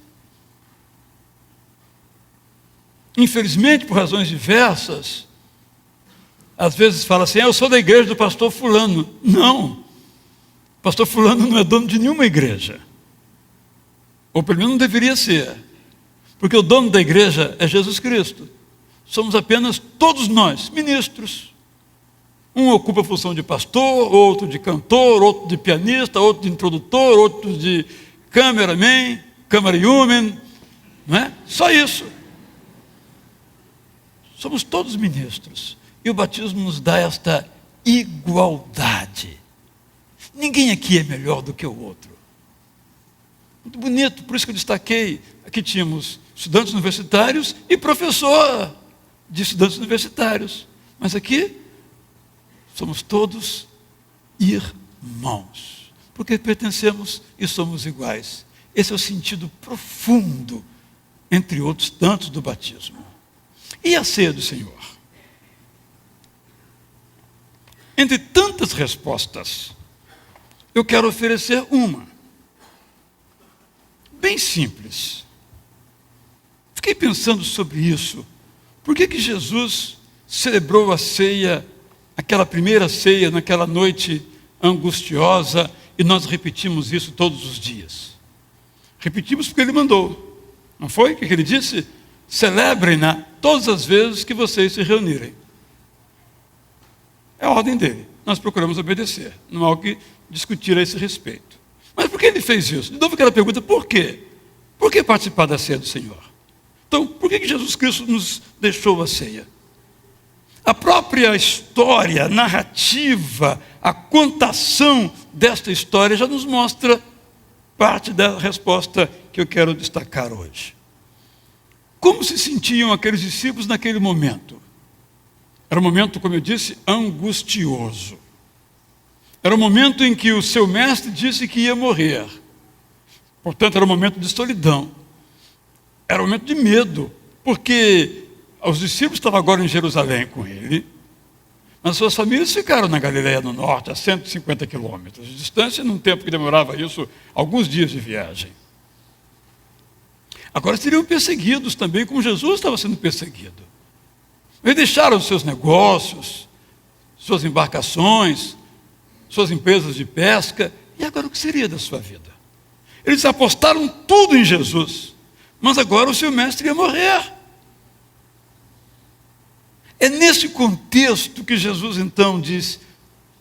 Infelizmente, por razões diversas, às vezes fala assim: eu sou da igreja do pastor fulano. Não, o pastor fulano não é dono de nenhuma igreja. Ou pelo menos não deveria ser. Porque o dono da igreja é Jesus Cristo. Somos apenas todos nós, ministros. Um ocupa a função de pastor, outro de cantor, outro de pianista, outro de introdutor, outro de cameraman, camerawoman, não é? Só isso. Somos todos ministros. E o batismo nos dá esta igualdade. Ninguém aqui é melhor do que o outro. Muito bonito, por isso que eu destaquei. Aqui tínhamos estudantes universitários e professor de estudantes universitários. Mas aqui somos todos irmãos, porque pertencemos e somos iguais. Esse é o sentido profundo, entre outros tantos, do batismo. E a ceia do Senhor? Entre tantas respostas, eu quero oferecer uma, bem simples. Fiquei pensando sobre isso. Por que Jesus celebrou a ceia, aquela primeira ceia, naquela noite angustiosa, e nós repetimos isso todos os dias? Repetimos porque Ele mandou. Não foi? O que Ele disse? Celebrem-na todas as vezes que vocês se reunirem. É a ordem dele. Nós procuramos obedecer. Não há o que discutir a esse respeito. Mas por que Ele fez isso? De novo aquela pergunta, por quê? Por que participar da ceia do Senhor? Então, por que Jesus Cristo nos deixou a ceia? A própria história, a narrativa, a contação desta história já nos mostra parte da resposta que eu quero destacar hoje. Como se sentiam aqueles discípulos naquele momento? Era um momento, como eu disse, angustioso. Era um momento em que o seu mestre disse que ia morrer. Portanto, era um momento de solidão. Era um momento de medo, porque os discípulos estavam agora em Jerusalém com ele, mas suas famílias ficaram na Galileia do Norte, a 150 quilômetros de distância, num tempo que demorava isso, alguns dias de viagem. Agora seriam perseguidos também, como Jesus estava sendo perseguido. Eles deixaram seus negócios, suas embarcações, suas empresas de pesca, e agora o que seria da sua vida? Eles apostaram tudo em Jesus, mas agora o seu mestre ia morrer. É nesse contexto que Jesus então diz,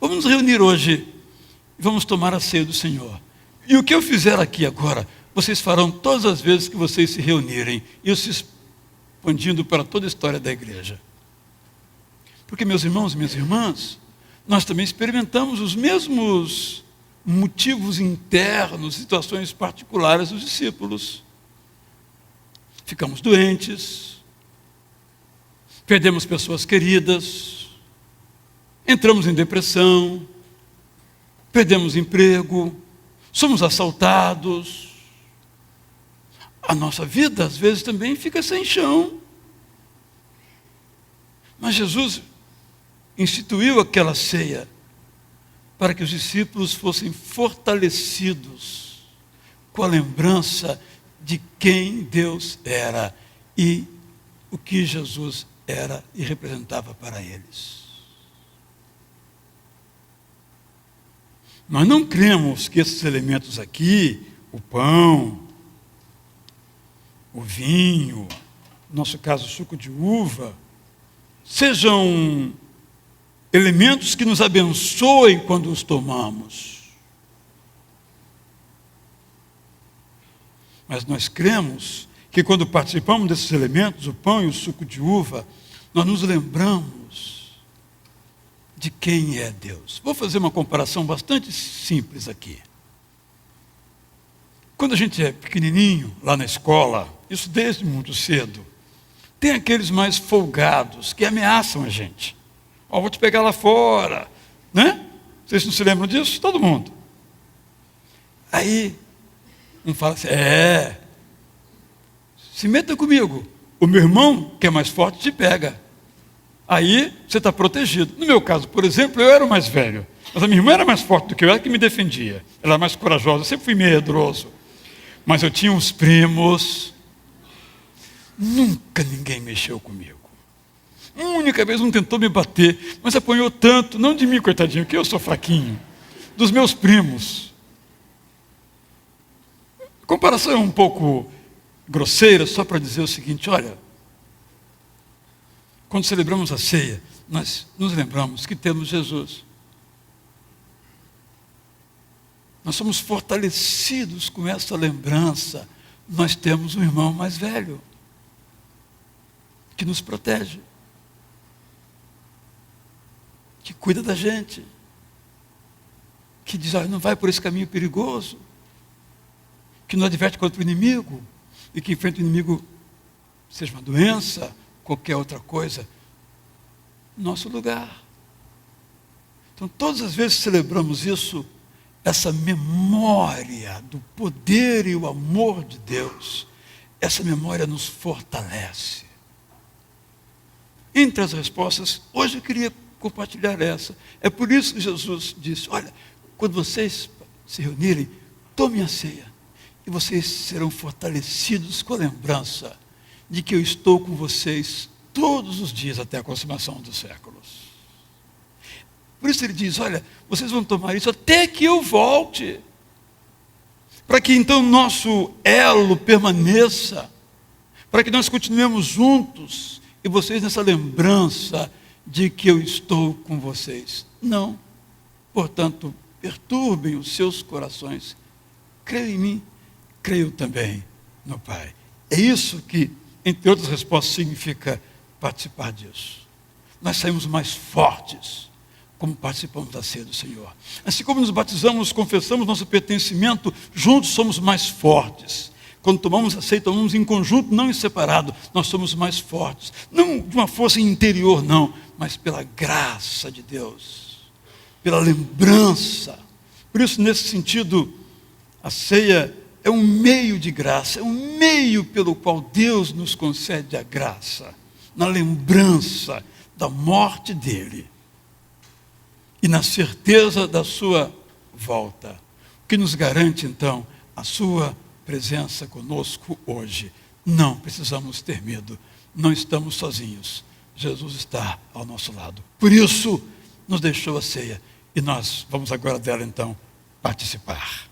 vamos nos reunir hoje e vamos tomar a ceia do Senhor. E o que eu fizer aqui agora, vocês farão todas as vezes que vocês se reunirem, isso expandindo para toda a história da igreja. Porque, meus irmãos e minhas irmãs, nós também experimentamos os mesmos motivos internos, situações particulares dos discípulos. Ficamos doentes, perdemos pessoas queridas, entramos em depressão, perdemos emprego, somos assaltados. A nossa vida, às vezes, também fica sem chão. Mas Jesus instituiu aquela ceia para que os discípulos fossem fortalecidos com a lembrança de quem Deus era e o que Jesus era e representava para eles. Nós não cremos que esses elementos aqui, o pão, o vinho, no nosso caso o suco de uva, sejam elementos que nos abençoem quando os tomamos. Mas nós cremos que quando participamos desses elementos, o pão e o suco de uva, nós nos lembramos de quem é Deus. Vou fazer uma comparação bastante simples aqui. Quando a gente é pequenininho, lá na escola, isso desde muito cedo, tem aqueles mais folgados que ameaçam a gente. Ó, vou te pegar lá fora, né? Vocês não se lembram disso? Todo mundo. Aí, um fala assim, se meta comigo. O meu irmão, que é mais forte, te pega. Aí, você está protegido. No meu caso, por exemplo, eu era o mais velho. Mas a minha irmã era mais forte do que eu, ela que me defendia. Ela era mais corajosa, eu sempre fui medroso. Mas eu tinha uns primos. Nunca ninguém mexeu comigo. Uma única vez um tentou me bater, mas apanhou tanto, não de mim, coitadinho, que eu sou fraquinho, dos meus primos. A comparação é um pouco grosseira, só para dizer o seguinte, olha, quando celebramos a ceia, nós nos lembramos que temos Jesus. Nós somos fortalecidos com essa lembrança. Nós temos um irmão mais velho, que nos protege, que cuida da gente, que diz, olha, não vai por esse caminho perigoso, que nos adverte contra o inimigo, e que enfrenta o inimigo, seja uma doença, qualquer outra coisa, no nosso lugar. Então, todas as vezes que celebramos isso, essa memória do poder e o amor de Deus, essa memória nos fortalece. Entre as respostas, hoje eu queria compartilhar essa. É por isso que Jesus disse, olha, quando vocês se reunirem, tomem a ceia, e vocês serão fortalecidos com a lembrança de que eu estou com vocês todos os dias até a consumação dos séculos. Por isso ele diz, olha, vocês vão tomar isso até que eu volte, para que então nosso elo permaneça, para que nós continuemos juntos, e vocês nessa lembrança de que eu estou com vocês. Não, portanto, perturbem os seus corações, creiam em mim, creiam também no Pai. É isso que, entre outras respostas, significa participar disso. Nós saímos mais fortes, como participamos da ceia do Senhor. Assim como nos batizamos, confessamos nosso pertencimento, juntos somos mais fortes. Quando tomamos a ceia, tomamos em conjunto, não em separado, nós somos mais fortes. Não de uma força interior, não, mas pela graça de Deus, pela lembrança. Por isso, nesse sentido, a ceia é um meio de graça, é um meio pelo qual Deus nos concede a graça, na lembrança da morte dele e na certeza da sua volta, o que nos garante então a sua presença conosco hoje. Não precisamos ter medo, não estamos sozinhos, Jesus está ao nosso lado. Por isso nos deixou a ceia e nós vamos agora dela então participar.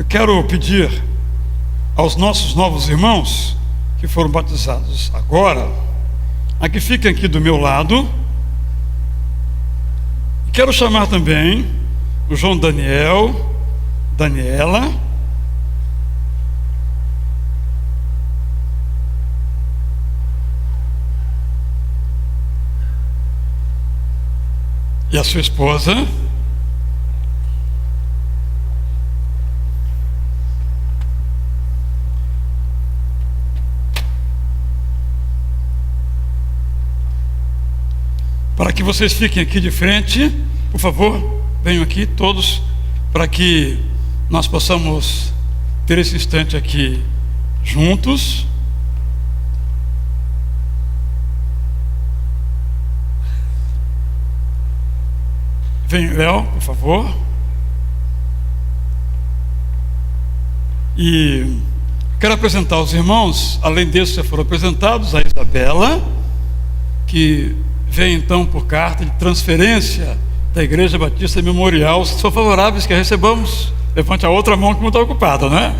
quero pedir aos nossos novos irmãos que foram batizados agora, a que fiquem aqui do meu lado. Quero chamar também o João Daniel, Daniela, e a sua esposa, para que vocês fiquem aqui de frente, por favor, venham aqui todos, para que nós possamos ter esse instante aqui juntos. Vem, Léo, por favor. E quero apresentar os irmãos, além desses que já foram apresentados, a Isabela, que vem então por carta de transferência da Igreja Batista Memorial. Se são favoráveis que a recebamos, levante a outra mão que não está ocupada, né?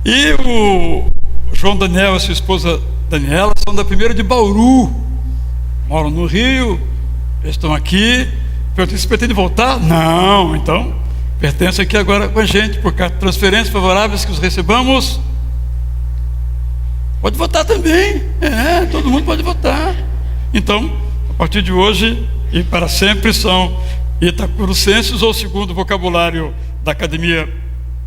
E o João Daniel e sua esposa Daniela são da primeira de Bauru, moram no Rio, estão aqui. Perguntei se pretende voltar? Não, então pertence aqui agora com a gente, por carta de transferência, favoráveis que os recebamos. Pode votar também, todo mundo pode votar. Então, a partir de hoje e para sempre são itacurucenses, ou segundo o vocabulário da Academia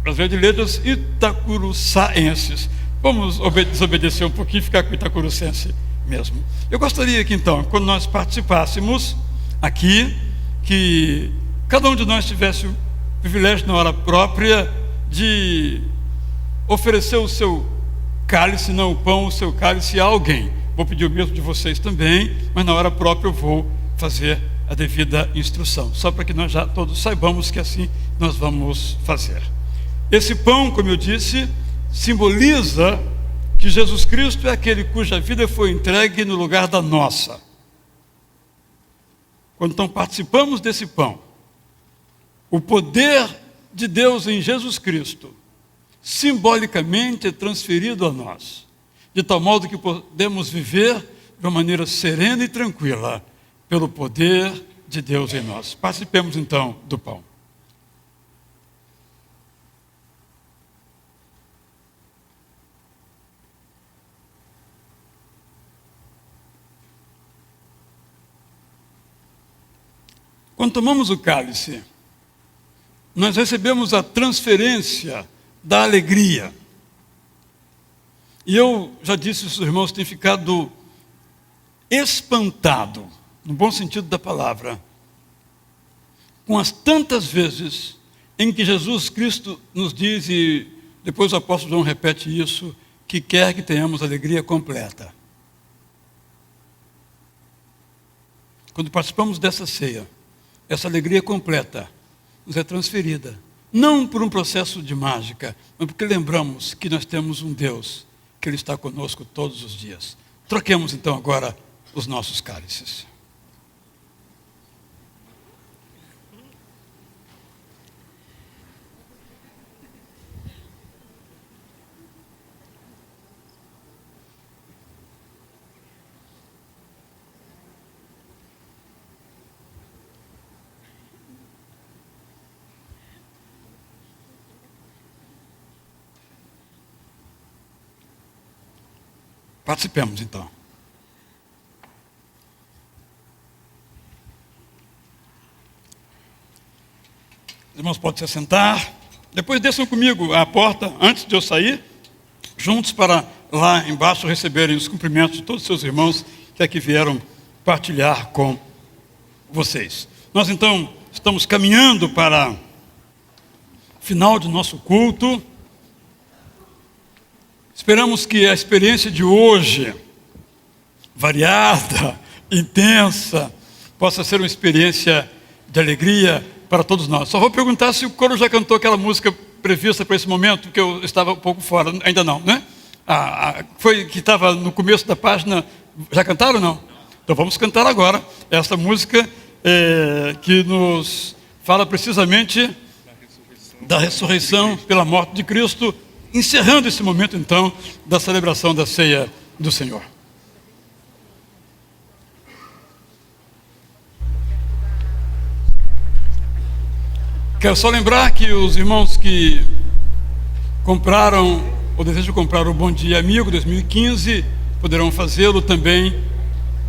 Brasileira de Letras, itacuruçaenses. Vamos desobedecer um pouquinho e ficar com itacurucense mesmo. Eu gostaria que então, quando nós participássemos aqui, que cada um de nós tivesse o privilégio na hora própria de oferecer o seu cálice, não o pão, o seu cálice a alguém. Vou pedir o mesmo de vocês também, mas na hora própria eu vou fazer a devida instrução, só para que nós já todos saibamos que assim nós vamos fazer. Esse pão, como eu disse, simboliza que Jesus Cristo é aquele cuja vida foi entregue no lugar da nossa. Quando então participamos desse pão, o poder de Deus em Jesus Cristo simbolicamente é transferido a nós, de tal modo que podemos viver de uma maneira serena e tranquila, pelo poder de Deus em nós. Participemos então do pão. Quando tomamos o cálice, nós recebemos a transferência da alegria. E eu já disse, os irmãos têm ficado espantado, no bom sentido da palavra, com as tantas vezes em que Jesus Cristo nos diz, e depois o apóstolo João repete isso, que quer que tenhamos alegria completa. Quando participamos dessa ceia, essa alegria completa nos é transferida, não por um processo de mágica, mas porque lembramos que nós temos um Deus, que Ele está conosco todos os dias. Troquemos então agora os nossos cálices. Participemos então. Os irmãos podem se assentar. Depois desçam comigo à porta, antes de eu sair, juntos para lá embaixo receberem os cumprimentos de todos os seus irmãos que aqui vieram partilhar com vocês. Nós então estamos caminhando para o final do nosso culto. Esperamos que a experiência de hoje, variada, intensa, possa ser uma experiência de alegria para todos nós. Só vou perguntar se o coro já cantou aquela música prevista para esse momento, que eu estava um pouco fora, ainda não, né? Foi que estava no começo da página, já cantaram ou não? Então vamos cantar agora essa música que nos fala precisamente da ressurreição pela morte de Cristo, encerrando esse momento, então, da celebração da ceia do Senhor. Quero só lembrar que os irmãos que compraram ou desejam comprar o Bom Dia Amigo 2015 poderão fazê-lo também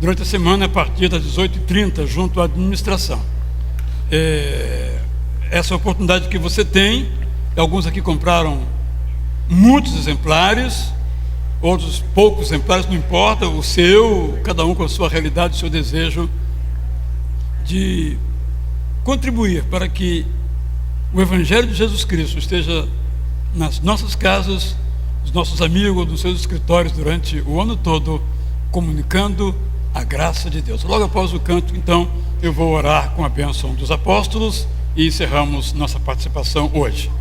durante a semana a partir das 18h30 junto à administração. Essa oportunidade que você tem, alguns aqui compraram muitos exemplares, outros poucos exemplares, não importa, o seu, cada um com a sua realidade, o seu desejo de contribuir para que o Evangelho de Jesus Cristo esteja nas nossas casas, dos nossos amigos, nos seus escritórios durante o ano todo, comunicando a graça de Deus. Logo após o canto, então, eu vou orar com a bênção dos apóstolos e encerramos nossa participação hoje.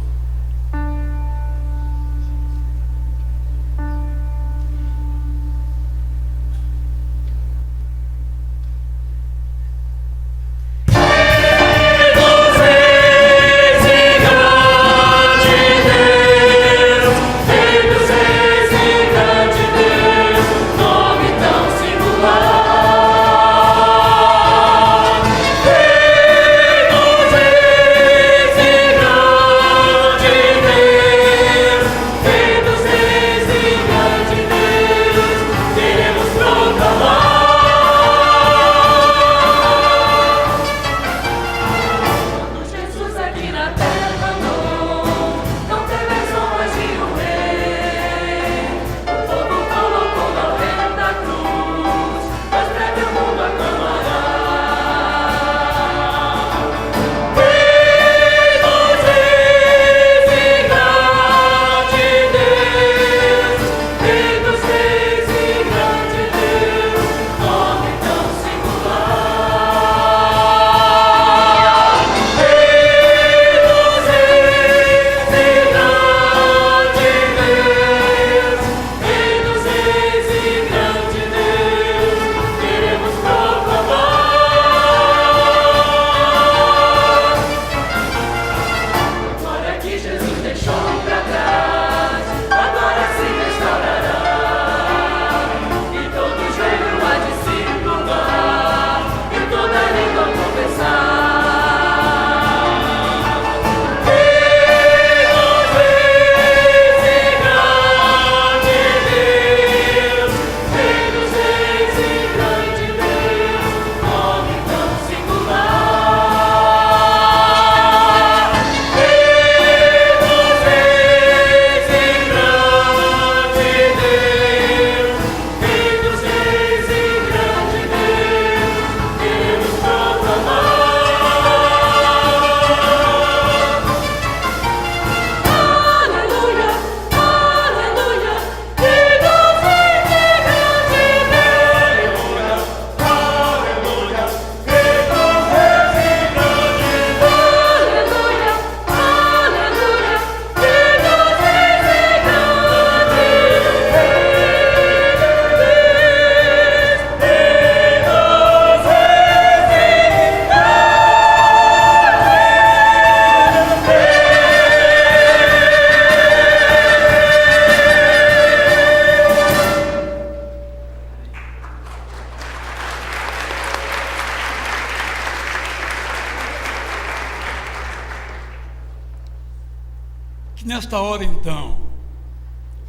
Que nesta hora, então,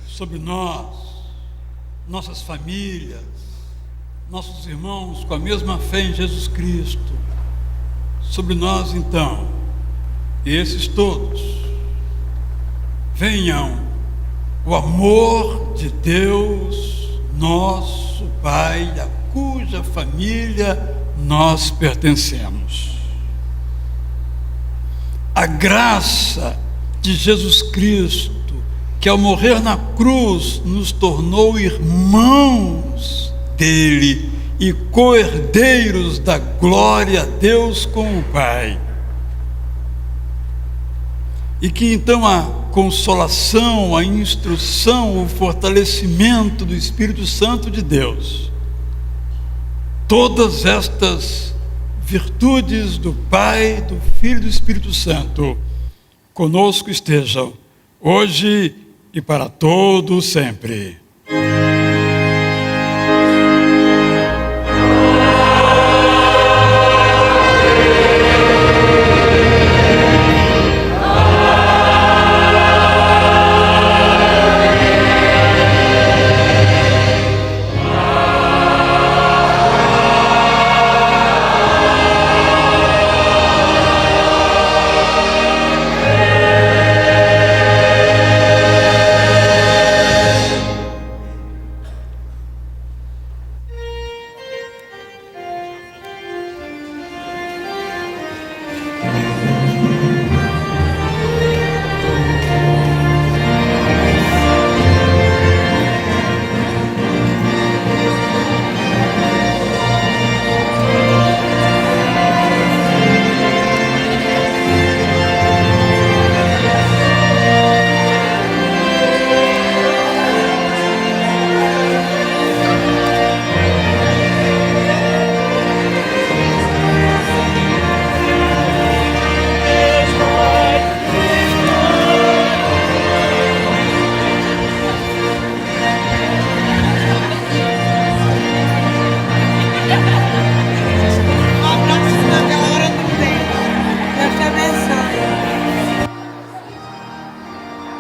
sobre nós, nossas famílias, nossos irmãos com a mesma fé em Jesus Cristo, sobre nós, então, e esses todos, venham o amor de Deus, nosso Pai, a cuja família nós pertencemos. A graça de Jesus Cristo, que ao morrer na cruz nos tornou irmãos dele e co-herdeiros da glória a Deus com o Pai. E que então a consolação, a instrução, o fortalecimento do Espírito Santo de Deus, todas estas virtudes do Pai, do Filho e do Espírito Santo, conosco estejam, hoje e para todo sempre.